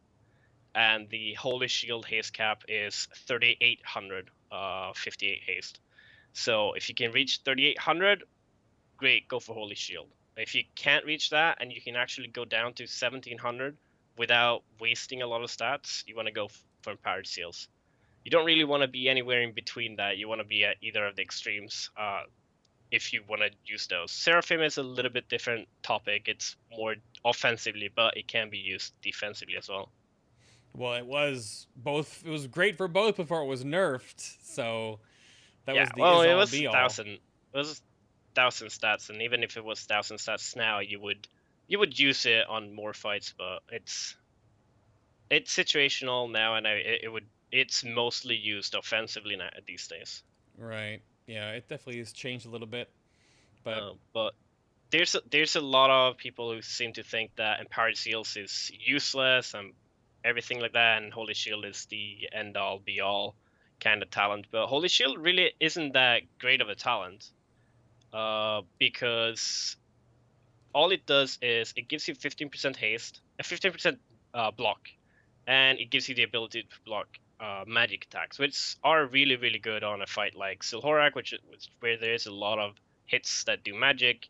and the Holy Shield haste cap is 3800, 58 haste. So if you can reach 3800, great, go for Holy Shield. If you can't reach that and you can actually go down to 1700 without wasting a lot of stats, you want to go for Empowered Seals. You don't really want to be anywhere in between that. You want to be at either of the extremes if you want to use those. Seraphim is a little bit different topic. It's more offensively, but it can be used defensively as well. Well, it was both. It was great for both before it was nerfed. So that was the well, it is-all was be-all. 1,000. It was 1,000 stats, and even if it was 1,000 stats now, you would use it on more fights, but it's situational now, and it's mostly used offensively now these days. Right. Yeah, it definitely has changed a little bit. But there's a lot of people who seem to think that Empowered Seals is useless and everything like that, and Holy Shield is the end all be all kind of talent. But Holy Shield really isn't that great of a talent, because all it does is it gives you 15% haste, a 15% block, and it gives you the ability to block magic attacks, which are really, really good on a fight like Silhorak, where there's a lot of hits that do magic,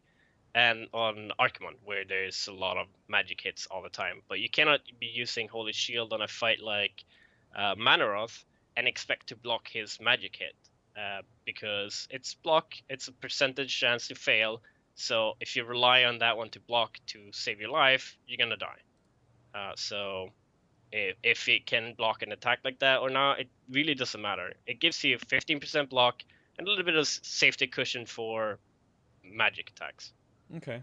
and on Archimon, where there's a lot of magic hits all the time. But you cannot be using Holy Shield on a fight like Manaroth and expect to block his magic hit, because it's a percentage chance to fail. So if you rely on that one to block to save your life, you're gonna die. So if it can block an attack like that or not, it really doesn't matter. It gives you 15% block and a little bit of safety cushion for magic attacks. Okay.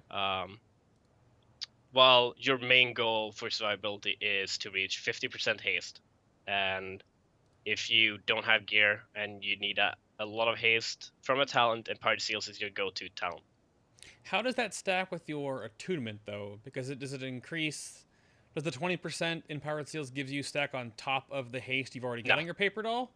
While your main goal for survivability is to reach 50% haste, and if you don't have gear and you need a lot of haste from a talent, Empowered Seals is your go-to talent. How does that stack with your attunement though? Because does it increase? Does the 20% Empowered Seals gives you stack on top of the haste you've already got on your paper doll?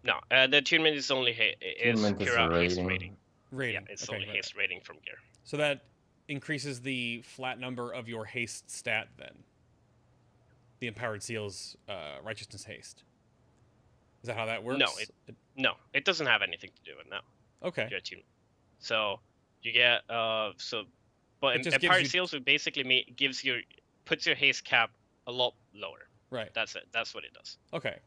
No, the attunement is only pure haste rating. Rating. Yeah, it's okay, only haste rating from gear. So that increases the flat number of your haste stat then. The Empowered Seals Righteousness haste. Is that how that works? No, it doesn't have anything to do with it. No. Okay. Your attunement. So you get but Empowered Seals would basically puts your haste cap a lot lower. Right. That's it. That's what it does. Okay.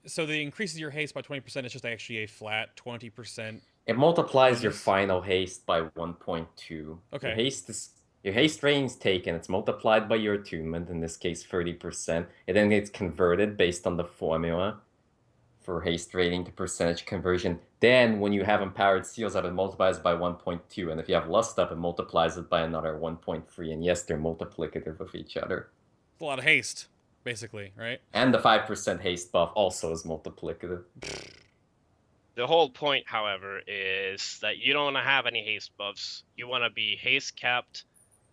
So the increases your haste by 20%. It's just actually a flat 20%. It multiplies your final haste by 1.2. Okay. Your haste rating is taken. It's multiplied by your attunement, in this case 30%. It then gets converted based on the formula for haste rating to percentage conversion. Then when you have Empowered Seals up, it multiplies by 1.2. And if you have Lust up, it multiplies it by another 1.3. And yes, they're multiplicative of each other. It's a lot of haste, basically, right? And the 5% haste buff also is multiplicative. The whole point, however, is that you don't want to have any haste buffs. You want to be haste capped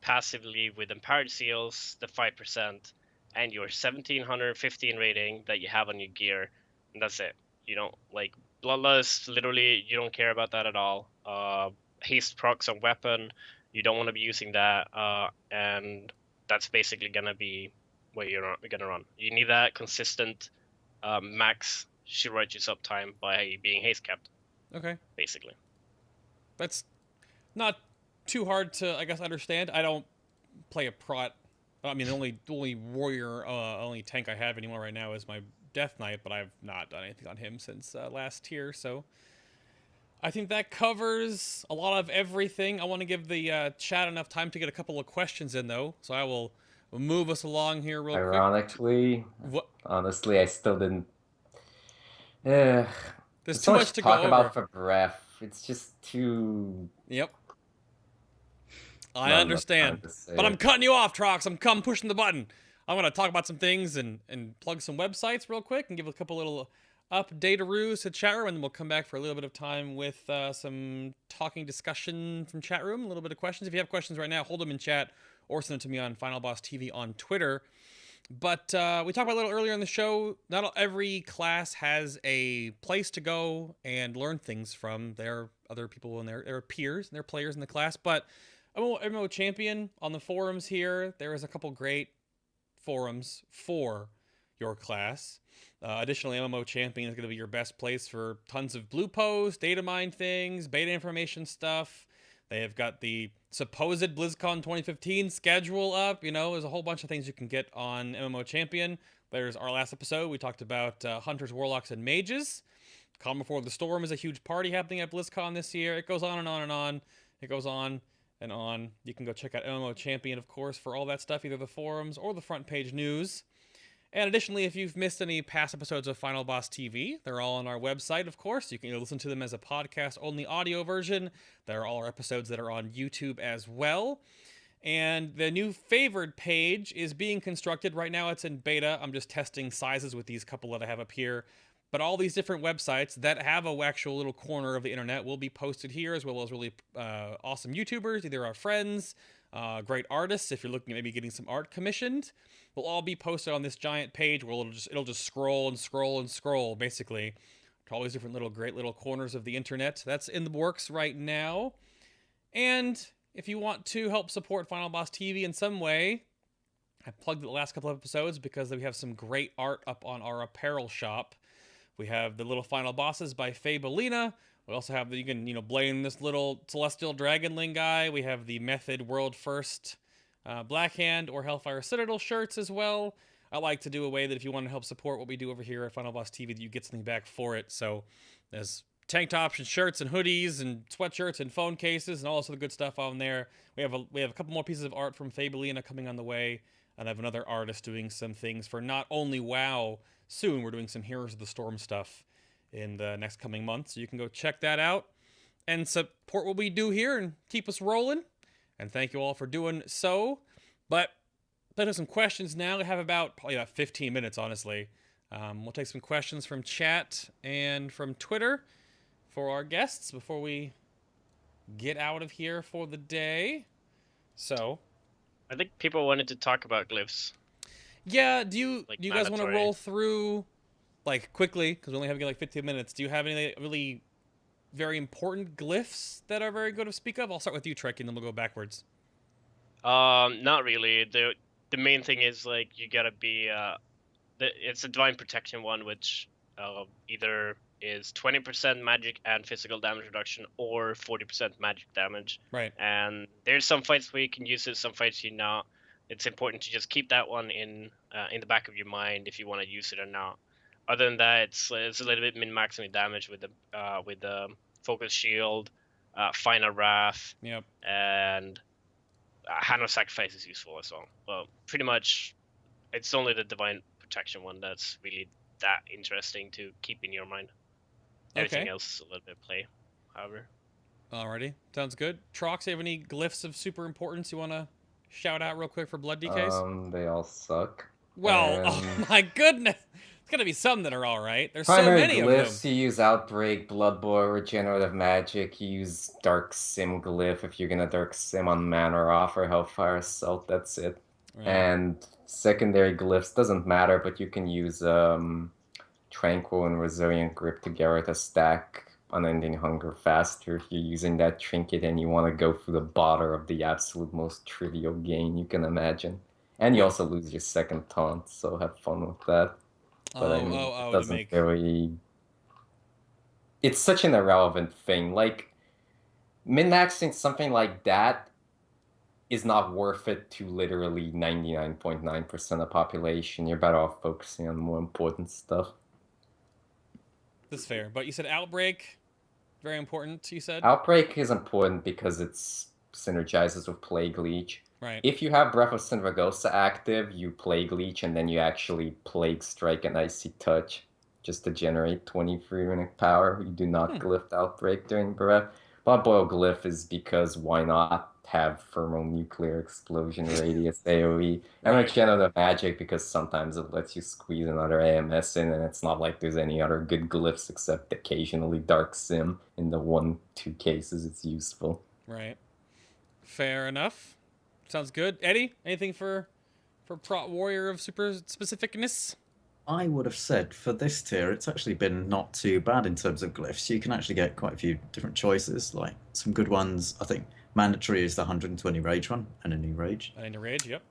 passively with Empowered Seals, the 5%, and your 1715 rating that you have on your gear, and that's it. You don't like Bloodlust. Literally, you don't care about that at all. Haste procs on weapon, you don't want to be using that, and that's basically gonna be where you're gonna run. You need that consistent max shield righteous uptime by being haste capped. Okay. Basically. That's not too hard to, I guess, understand. I don't play a Prot. I mean, the only warrior, only tank I have anymore right now is my Death Knight, but I've not done anything on him since last tier, so I think that covers a lot of everything. I want to give the chat enough time to get a couple of questions in, though, so I will move us along here real quick. Honestly, I still didn't. There's too much to talk go about over. For breath. It's just too. Yep. I understand, but I'm cutting you off, Trox. I'm pushing the button. I'm gonna talk about some things and plug some websites real quick and give a couple little update-aroos to chat room, and then we'll come back for a little bit of time with some talking discussion from chat room, a little bit of questions. If you have questions right now, hold them in chat or send them to me on FinalBossTV on Twitter. But we talked about a little earlier in the show, not every class has a place to go and learn things from their other people and their peers and their players in the class. But MMO Champion on the forums here, there is a couple great forums for your class. Additionally, MMO Champion is going to be your best place for tons of blue posts, data mine things, beta information stuff. They have got the supposed BlizzCon 2015 schedule up. You know, there's a whole bunch of things you can get on MMO Champion. There's our last episode. We talked about Hunters, Warlocks, and Mages. Calm Before the Storm is a huge party happening at BlizzCon this year. It goes on and on and on. It goes on and on. You can go check out MMO Champion, of course, for all that stuff, either the forums or the front page news. And additionally, if you've missed any past episodes of Final Boss TV, they're all on our website, of course. You can either listen to them as a podcast-only audio version. There are all our episodes that are on YouTube as well. And the new favored page is being constructed. Right now it's in beta. I'm just testing sizes with these couple that I have up here. But all these different websites that have a actual little corner of the internet will be posted here, as well as really awesome YouTubers, either our friends, great artists, if you're looking at maybe getting some art commissioned, will all be posted on this giant page where it'll just scroll and scroll and scroll, basically, to all these different great little corners of the internet. That's in the works right now. And if you want to help support Final Boss TV in some way, I plugged the last couple of episodes because we have some great art up on our apparel shop. We have the little final bosses by Fabelina. We also have you can blame this little celestial dragonling guy. We have the Method World First Blackhand or Hellfire Citadel shirts as well. I like to do a way that if you want to help support what we do over here at Final Boss TV, that you get something back for it. So there's tank tops and shirts and hoodies and sweatshirts and phone cases and all this other good stuff on there. We have a couple more pieces of art from Fabelina coming on the way, and I have another artist doing some things for not only WoW. Soon we're doing some Heroes of the Storm stuff in the next coming months, so you can go check that out and support what we do here and keep us rolling. And thank you all for doing so. But let's do some questions now. We have probably about 15 minutes, honestly. We'll take some questions from chat and from Twitter for our guests before we get out of here for the day. So, I think people wanted to talk about glyphs. Yeah, do you guys want to mandatory. roll through quickly, because we only have 15 minutes. Do you have any really very important glyphs that are very good to speak of? I'll start with you, Treckie, and then we'll go backwards. Not really. The main thing is you gotta be it's a divine protection one, which either is 20% magic and physical damage reduction, or 40% magic damage. Right. And there's some fights where you can use it, some fights you not. It's important to just keep that one in the back of your mind if you want to use it or not. Other than that, it's a little bit min-maxing damage with the focus shield, final wrath, Yep. and hand of sacrifice is useful as well. Well, pretty much, it's only the divine protection one that's really that interesting to keep in your mind. Everything Okay. else is a little bit play, however. Alrighty, sounds good. Trox, you have any glyphs of super importance you want to shout out real quick for BloodDKs? They all suck. Well, And oh my goodness. There's got to be some that are all right. There's so primary many glyphs, of them. you use Outbreak, Blood Boil, Regenerative Magic, you use Dark Sim glyph if you're gonna Dark Sim on Mana or Offer Hellfire Assault, that's it. Right. And secondary glyphs doesn't matter, but you can use Tranquil and Resilient Grip together to stack Unending Hunger faster if you're using that trinket and you want to go through the bother of the absolute most trivial gain you can imagine. And you also lose your second taunt, so have fun with that. But I mean, it doesn't really... It's such an irrelevant thing. Min-maxing something like that is not worth it to literally 99.9% of the population. You're better off focusing on more important stuff. That's fair. But you said Outbreak, very important, you said? Outbreak is important because it synergizes with Plague Leech. Right. If you have Breath of Syndragosa active, you Plague Leech, and then you actually Plague Strike and Icy Touch just to generate 23 runic power. You do not glyph Outbreak during Breath. Blood Boil glyph is because why not have Thermonuclear Explosion Radius AoE. And Regenerative Magic because sometimes it lets you squeeze another AMS in, and it's not like there's any other good glyphs except occasionally Dark Sim. In the 1-2 cases it's useful. Right. Fair enough. Sounds good. Eddy, anything for Prot Warrior of super specificness? I would have said for this tier, it's actually been not too bad in terms of glyphs. You can actually get quite a few different choices, like some good ones. I think mandatory is the 120 rage one, and a new rage. And a rage, yep.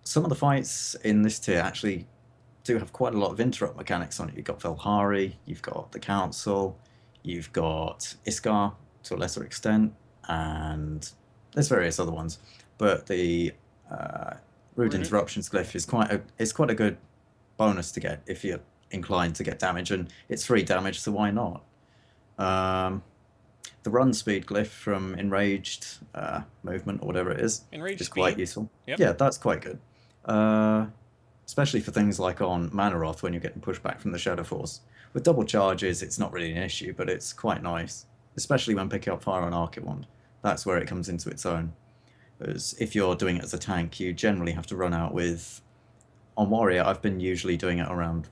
some of the fights in this tier actually do have quite a lot of interrupt mechanics on it. You've got Velhari, you've got the Council, you've got Iskar to a lesser extent, and there's various other ones. But the Rude Interruptions glyph is quite a good bonus to get if you're inclined to get damage, and it's 3 damage, so why not? The run speed glyph from Enraged movement, or whatever it is quite useful. Yep. Yeah, that's quite good. Especially for things like on Manaroth when you're getting pushed back from the Shadow Force. With double charges, it's not really an issue, but it's quite nice. Especially when picking up Fire on Archewand. That's where it comes into its own. Because if you're doing it as a tank, you generally have to run out with... On Warrior, I've been usually doing it around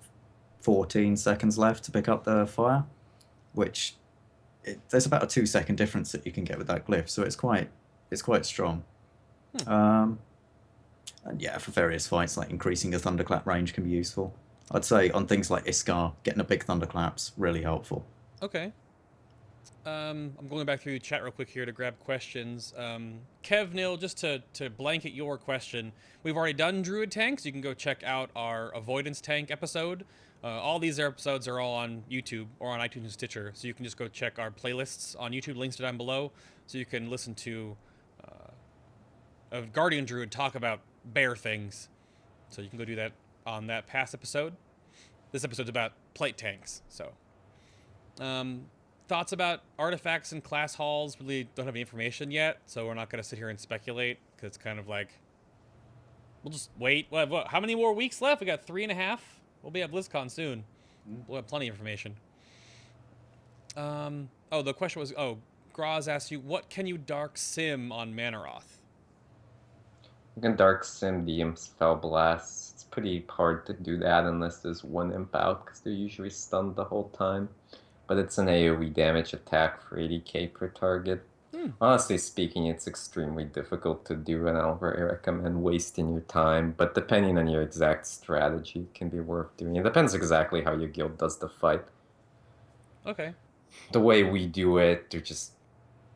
14 seconds left to pick up the fire, which... there's about a 2-second difference that you can get with that glyph, so it's quite strong. And yeah, for various fights, like increasing your thunderclap range can be useful. I'd say on things like Iskar, getting a big thunderclap's really helpful. Okay. I'm going back through the chat real quick here to grab questions. Kev Nil, just to blanket your question, we've already done Druid tanks. You can go check out our Avoidance tank episode. All these episodes are all on YouTube or on iTunes and Stitcher, so you can just go check our playlists on YouTube. Links are down below, so you can listen to a Guardian Druid talk about bear things. So you can go do that on that past episode. This episode's about plate tanks, so... thoughts about artifacts and class halls? Really don't have any information yet, so we're not going to sit here and speculate, because it's kind of like... We'll just wait. What, how many more weeks left? We got 3.5? We'll be at BlizzCon soon. We'll have plenty of information. Oh, the question was... Oh, Graz asked you, what can you dark sim on Manaroth? You can dark sim the Imp Spell Blast. It's pretty hard to do that unless there's one Imp out, because they're usually stunned the whole time. But it's an AoE damage attack for 80k per target. Honestly speaking, it's extremely difficult to do, and I don't really recommend wasting your time. But depending on your exact strategy, it can be worth doing. It depends exactly how your guild does the fight. Okay. The way we do it,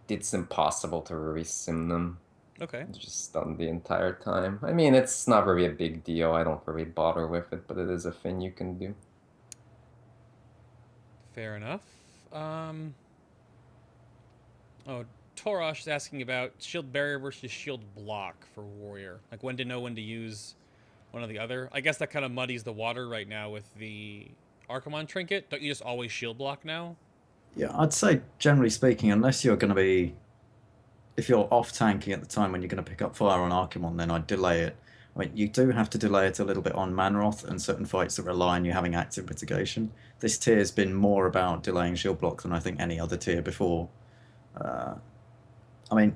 it's impossible to really sim them. Okay. They're just stunned the entire time. I mean, it's not really a big deal. I don't really bother with it, but it is a thing you can do. Fair enough. Oh, Torosh is asking about shield barrier versus shield block for warrior. Like when to know when to use one or the other. I guess that kind of muddies the water right now with the Archimon trinket. Don't you just always shield block now? Yeah, I'd say generally speaking, unless you're going to be... If you're off tanking at the time when you're going to pick up fire on Archimon, then I'd delay it. I mean, you do have to delay it a little bit on Manaroth and certain fights that rely on you having active mitigation. This tier's been more about delaying shield block than I think any other tier before. I mean,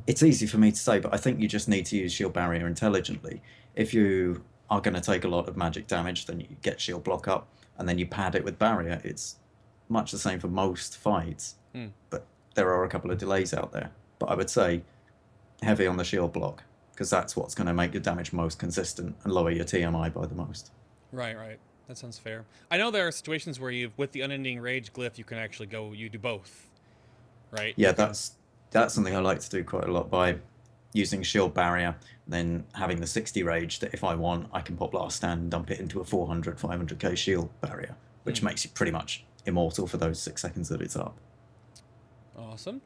it's easy for me to say, but I think you just need to use shield barrier intelligently. If you are going to take a lot of magic damage, then you get shield block up, and then you pad it with barrier. It's much the same for most fights, but there are a couple of delays out there. But I would say heavy on the shield block, because that's what's going to make your damage most consistent and lower your TMI by the most. Right, right. That sounds fair. I know there are situations where with the Unending Rage glyph, you can actually you do both, right? Yeah, that's something I like to do quite a lot by using shield barrier, then having the 60 rage that if I want, I can pop Last Stand and dump it into a 400, 500k shield barrier, which makes you pretty much immortal for those 6 seconds that it's up. Awesome.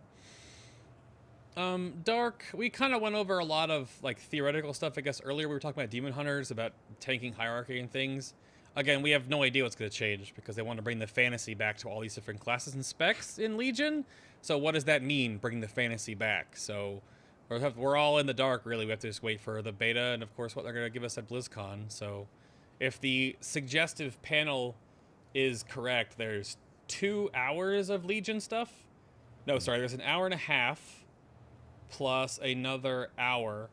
Dark, we kind of went over a lot of like theoretical stuff, I guess. Earlier we were talking about Demon Hunters, about tanking hierarchy and things. Again, we have no idea what's going to change because they want to bring the fantasy back to all these different classes and specs in Legion. So what does that mean, bringing the fantasy back? So we're all in the dark, really. We have to just wait for the beta and, of course, what they're going to give us at BlizzCon. So if the suggestive panel is correct, there's 2 hours of Legion stuff. No, sorry, there's an hour and a half plus another hour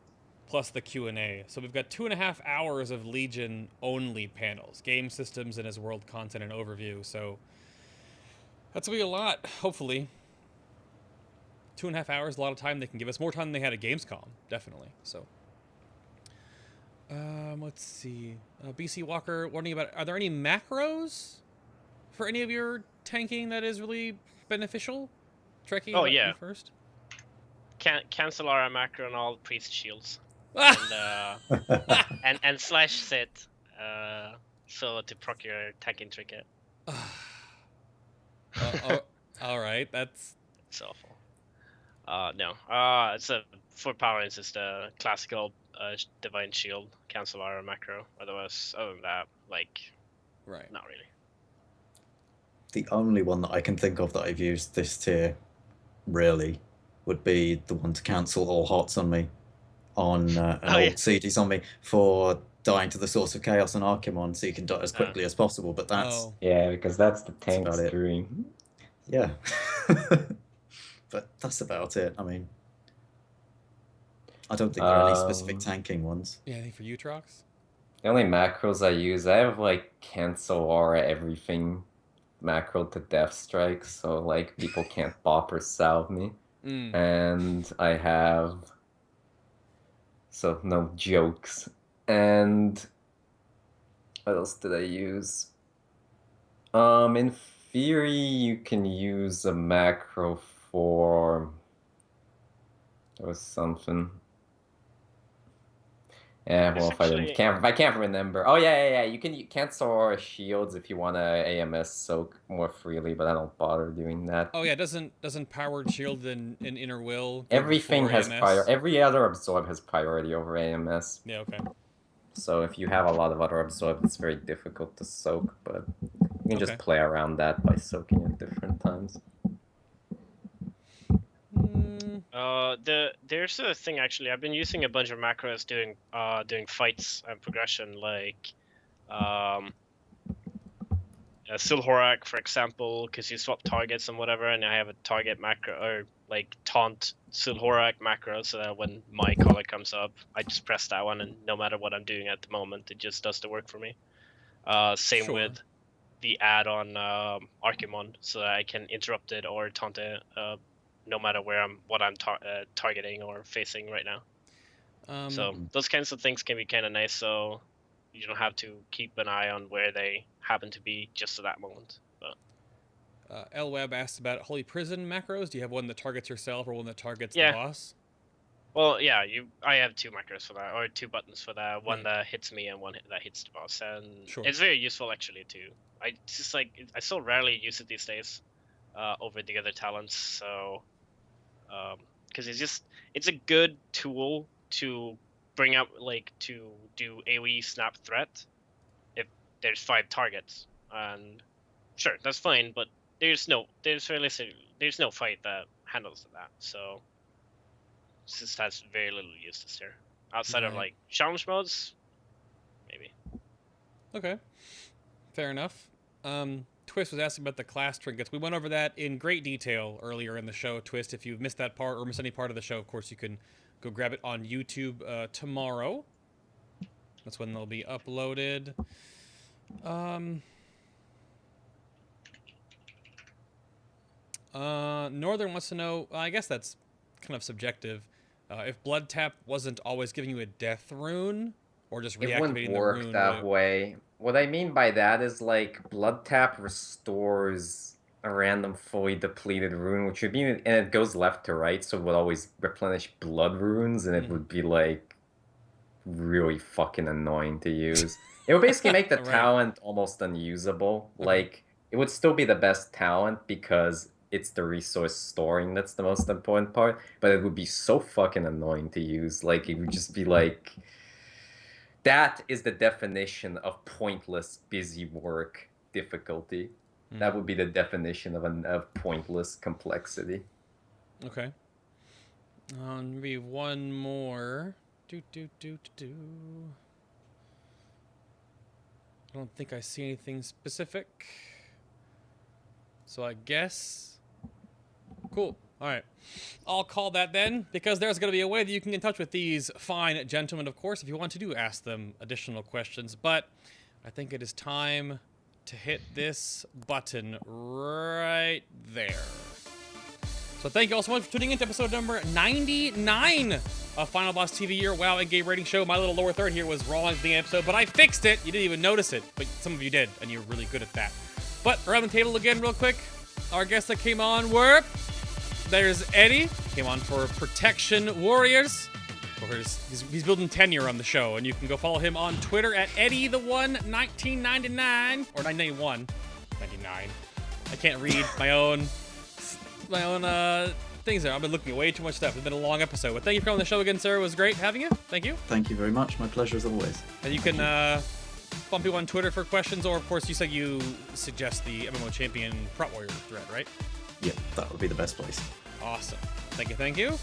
plus the Q&A. So we've got 2.5 hours of Legion-only panels. Game systems and as world content and overview. So that's going to be a lot, hopefully. 2.5 hours, a lot of time. They can give us more time than they had at Gamescom, definitely. So, let's see. BC Walker warning about, are there any macros for any of your tanking that is really beneficial? Treckie, oh yeah. First. Cancel our macro on all priest shields. and slash sit, so to procure tanking trinket. All right, that's It's awful. No. It's a for Paladins. It's the classical divine shield cancel aura macro. Otherwise, other than that, like, right. not really. The only one that I can think of that I've used this tier, really, would be the one to cancel all hots on me on an Oh, yeah. old CD zombie for dying to the source of chaos and Archimon, so you can die as quickly as possible. But that's Yeah, because that's the tank's about it. dream. Yeah. But that's about it. I mean, I don't think there are any specific tanking ones. Yeah, anything for you, Trox? The only macros I use, I have like cancel aura everything macro to death strike, so like people can't bop or salve me. And I have no jokes. And what else did I use? In theory, you can use a macro for. There was something. Yeah, well, if I can't remember. Oh yeah. You can cancel aura shields if you want to AMS soak more freely, but I don't bother doing that. Oh yeah, doesn't powered shield in Inner Will? Everything has AMS? Every other absorb has priority over AMS. Yeah, okay. So if you have a lot of other absorb, it's very difficult to soak, but you can just play around that by soaking at different times. There's a thing actually. I've been using a bunch of macros doing fights and progression, like Silhorak, for example, because you swap targets and whatever, and I have a target macro or like taunt Silhorak macro, so that when my color comes up, I just press that one, and no matter what I'm doing at the moment, it just does the work for me. Same with the add-on Archimon, so that I can interrupt it or taunt it, no matter what I'm targeting or facing right now. So those kinds of things can be kind of nice. So you don't have to keep an eye on where they happen to be just at that moment. But L Web asked about Holy Prison macros. Do you have one that targets yourself or one that targets the boss? Well, yeah, I have two macros for that, or two buttons for that. One that hits me and one that hits the boss, and it's very useful actually too. I so rarely use it these days over the other talents. So because it's a good tool to bring up, like, to do AoE snap threat if there's 5 targets, and sure, that's fine, but there's no fight that handles that, so it just has very little use this year outside of like challenge modes, maybe. Okay, fair enough. Twist was asking about the class trinkets. We went over that in great detail earlier in the show, Twist. If you've missed that part or missed any part of the show, of course, you can go grab it on YouTube tomorrow. That's when they'll be uploaded. Northern wants to know, I guess that's kind of subjective, if Blood Tap wasn't always giving you a death rune, or just reactivating the rune. It wouldn't work that way. What I mean by that is, like, Blood Tap restores a random fully depleted rune, which would be, and it goes left to right, so it would always replenish blood runes, and it would be, like, really fucking annoying to use. It would basically make the talent almost unusable. Like, it would still be the best talent because it's the resource storing that's the most important part, but it would be so fucking annoying to use. Like, it would just be like... That is the definition of pointless busy work difficulty. That would be the definition of pointless complexity. Okay. Maybe one more. I don't think I see anything specific. So I guess... Cool. All right. I'll call that then, because there's going to be a way that you can get in touch with these fine gentlemen, of course, if you want to ask them additional questions. But I think it is time to hit this button right there. So thank you all so much for tuning in to episode number 99 of Final Boss TV, your WoW in-game rating show. My little lower third here was wrong at the episode, but I fixed it. You didn't even notice it, but some of you did, and you're really good at that. But around the table again real quick, our guests that came on were... There's Eddy, came on for Protection Warriors. Or he's building tenure on the show, and you can go follow him on Twitter at Eddy11999 or 991. 99. I can't read my own things there. I've been looking at way too much stuff. It's been a long episode, but thank you for coming on the show again, sir. It was great having you. Thank you. Thank you very much. My pleasure as always. And you can bump people on Twitter for questions, or of course you said you suggest the MMO Champion Prot Warrior thread, right? Yeah, that would be the best place. Awesome. Thank you, thank you.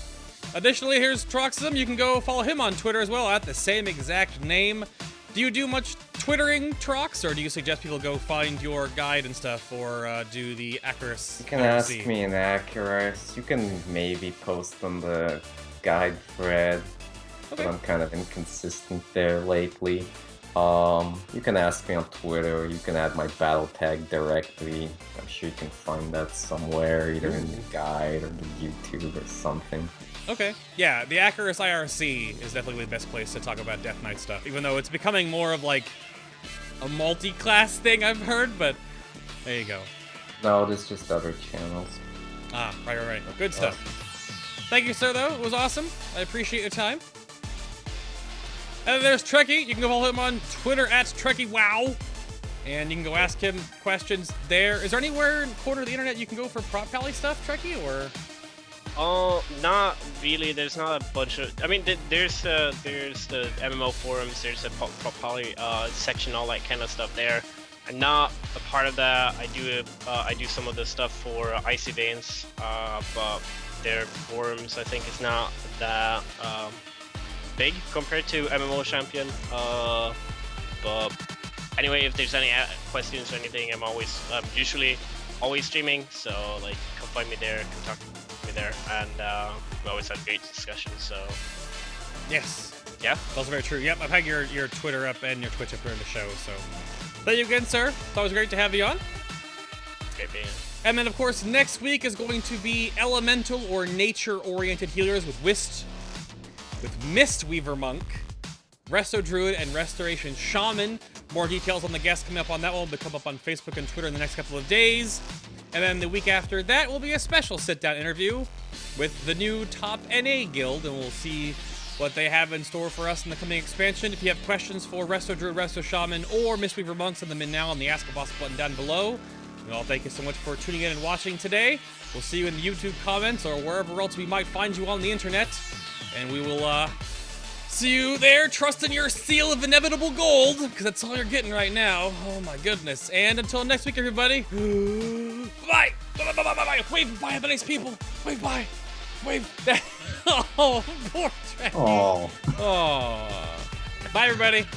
Additionally, here's Troxism. You can go follow him on Twitter as well at the same exact name. Do you do much Twittering, Trox, or do you suggest people go find your guide and stuff, or do the Acurus? You can ask me in Acurus. You can maybe post on the guide thread. Okay. But I'm kind of inconsistent there lately. You can ask me on Twitter, or you can add my battle tag directly. I'm sure you can find that somewhere, either in the guide or the YouTube or something. Okay. Yeah, the Acurus IRC is definitely the best place to talk about Death Knight stuff, even though it's becoming more of like a multi-class thing I've heard, but there you go. No, there's just other channels. Ah, right. Good stuff. Thank you, sir, though. It was awesome. I appreciate your time. And there's Treckie. You can go follow him on Twitter at TrekkieWow. And you can go ask him questions there. Is there anywhere in the corner of the internet you can go for P.Pally stuff, Treckie, or...? Oh, not really. There's not a bunch of. I mean, there's the MMO forums. There's a P.Pally section, all that kind of stuff there. I'm not a part of that. I do some of the stuff for Icy Veins, but their forums I think is not that big compared to MMO Champion. But anyway, if there's any questions or anything, I'm usually always streaming. So like, come find me there, come talk to me there, and we always have great discussions. So Yes. yeah, Also very true. Yep, I've had your Twitter up and your Twitch up during the show, so thank you again, sir. Thought it was great to have you on. great being. And then, of course, next week is going to be elemental or nature-oriented healers with Mistweaver Monk, Resto Druid, and Restoration Shaman. More details on the guests coming up on that one will come up on Facebook and Twitter in the next couple of days. And then the week after that will be a special sit-down interview with the new top NA guild, and we'll see what they have in store for us in the coming expansion. If you have questions for Resto Druid, Resto Shaman, or Mistweaver Monk, send them in now on the Ask a Boss button down below. And all thank you so much for tuning in and watching today. We'll see you in the YouTube comments or wherever else we might find you on the internet. And we will see you there. Trust in your seal of inevitable gold, because that's all you're getting right now. Oh my goodness. And until next week, everybody. Bye. Bye. Wave bye, nice people. Wave bye. Wave. Oh, poor Treckie. Oh. Oh. Bye, everybody.